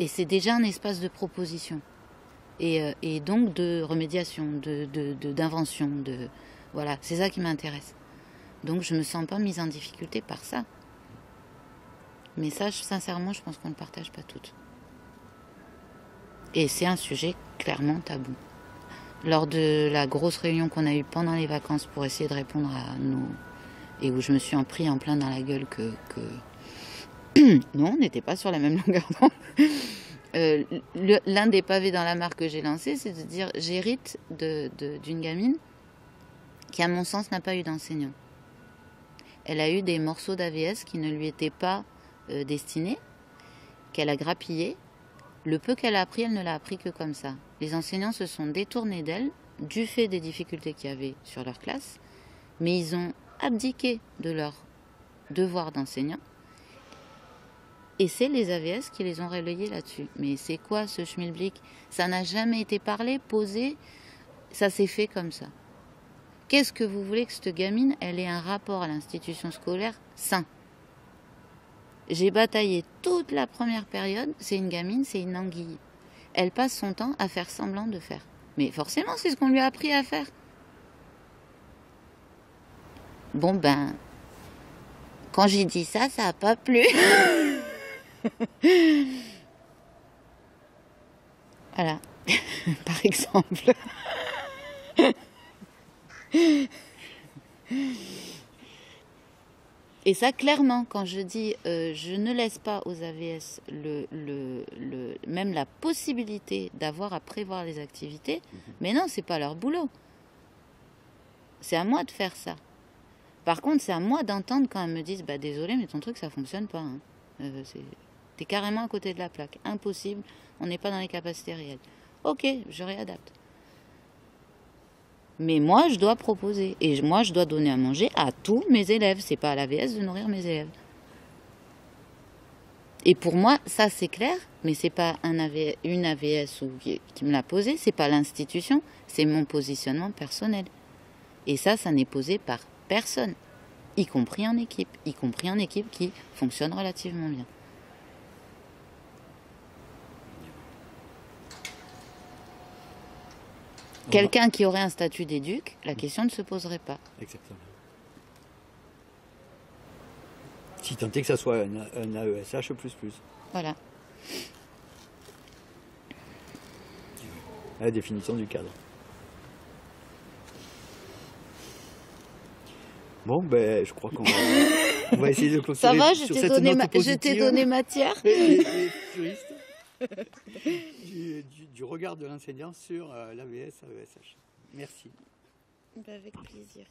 Speaker 1: c'est déjà un espace de proposition. Et donc de remédiation, d'invention. Voilà, c'est ça qui m'intéresse. Donc je ne me sens pas mise en difficulté par ça. Mais ça, sincèrement, je pense qu'on ne le partage pas toutes. Et c'est un sujet clairement tabou. Lors de la grosse réunion qu'on a eue pendant les vacances pour essayer de répondre à nos... et où je me suis pris en plein dans la gueule que... non, on n'était pas sur la même longueur d'onde. L'un des pavés dans la mare que j'ai lancé, c'est de dire j'hérite d'une gamine qui, à mon sens, n'a pas eu d'enseignant. Elle a eu des morceaux d'AVS qui ne lui étaient pas destinés, qu'elle a grappillés. Le peu qu'elle a appris, elle ne l'a appris que comme ça. Les enseignants se sont détournés d'elle du fait des difficultés qu'il y avait sur leur classe, mais ils ont abdiqué de leur devoir d'enseignant. Et c'est les AVS qui les ont relayés là-dessus. Mais c'est quoi ce schmilblick? Ça n'a jamais été parlé, posé, ça s'est fait comme ça. Qu'est-ce que vous voulez que cette gamine, elle ait un rapport à l'institution scolaire sain? J'ai bataillé toute la première période, c'est une gamine, c'est une anguille. Elle passe son temps à faire semblant de faire. Mais forcément, c'est ce qu'on lui a appris à faire. Bon ben, quand j'ai dit ça, ça n'a pas plu. Voilà, par exemple. Et ça, clairement, quand je dis je ne laisse pas aux AVS même la possibilité d'avoir à prévoir les activités, mais non, c'est pas leur boulot. C'est à moi de faire ça. Par contre, c'est à moi d'entendre quand elles me disent bah désolé, mais ton truc ça fonctionne pas. Hein. T'es carrément à côté de la plaque. Impossible, on n'est pas dans les capacités réelles. Ok, je réadapte. Mais moi, je dois proposer. Et moi, je dois donner à manger à tous mes élèves. C'est pas à l'AVS de nourrir mes élèves. Et pour moi, ça, c'est clair. Mais c'est pas une AVS qui me l'a posé. C'est pas l'institution. C'est mon positionnement personnel. Et ça n'est posé par personne. Y compris en équipe. Y compris en équipe qui fonctionne relativement bien. Quelqu'un qui aurait un statut d'éduc, la question ne se poserait pas.
Speaker 3: Exactement. Si tant est que ça soit un AESH++.
Speaker 1: Voilà.
Speaker 3: La définition du cadre. Bon, ben, je crois on va essayer de clôturer.
Speaker 1: Ça va,
Speaker 3: sur cette note
Speaker 1: je t'ai donné matière.
Speaker 3: Les juristes du regard de l'enseignant sur l'AVS, AESH. Merci.
Speaker 1: Avec plaisir.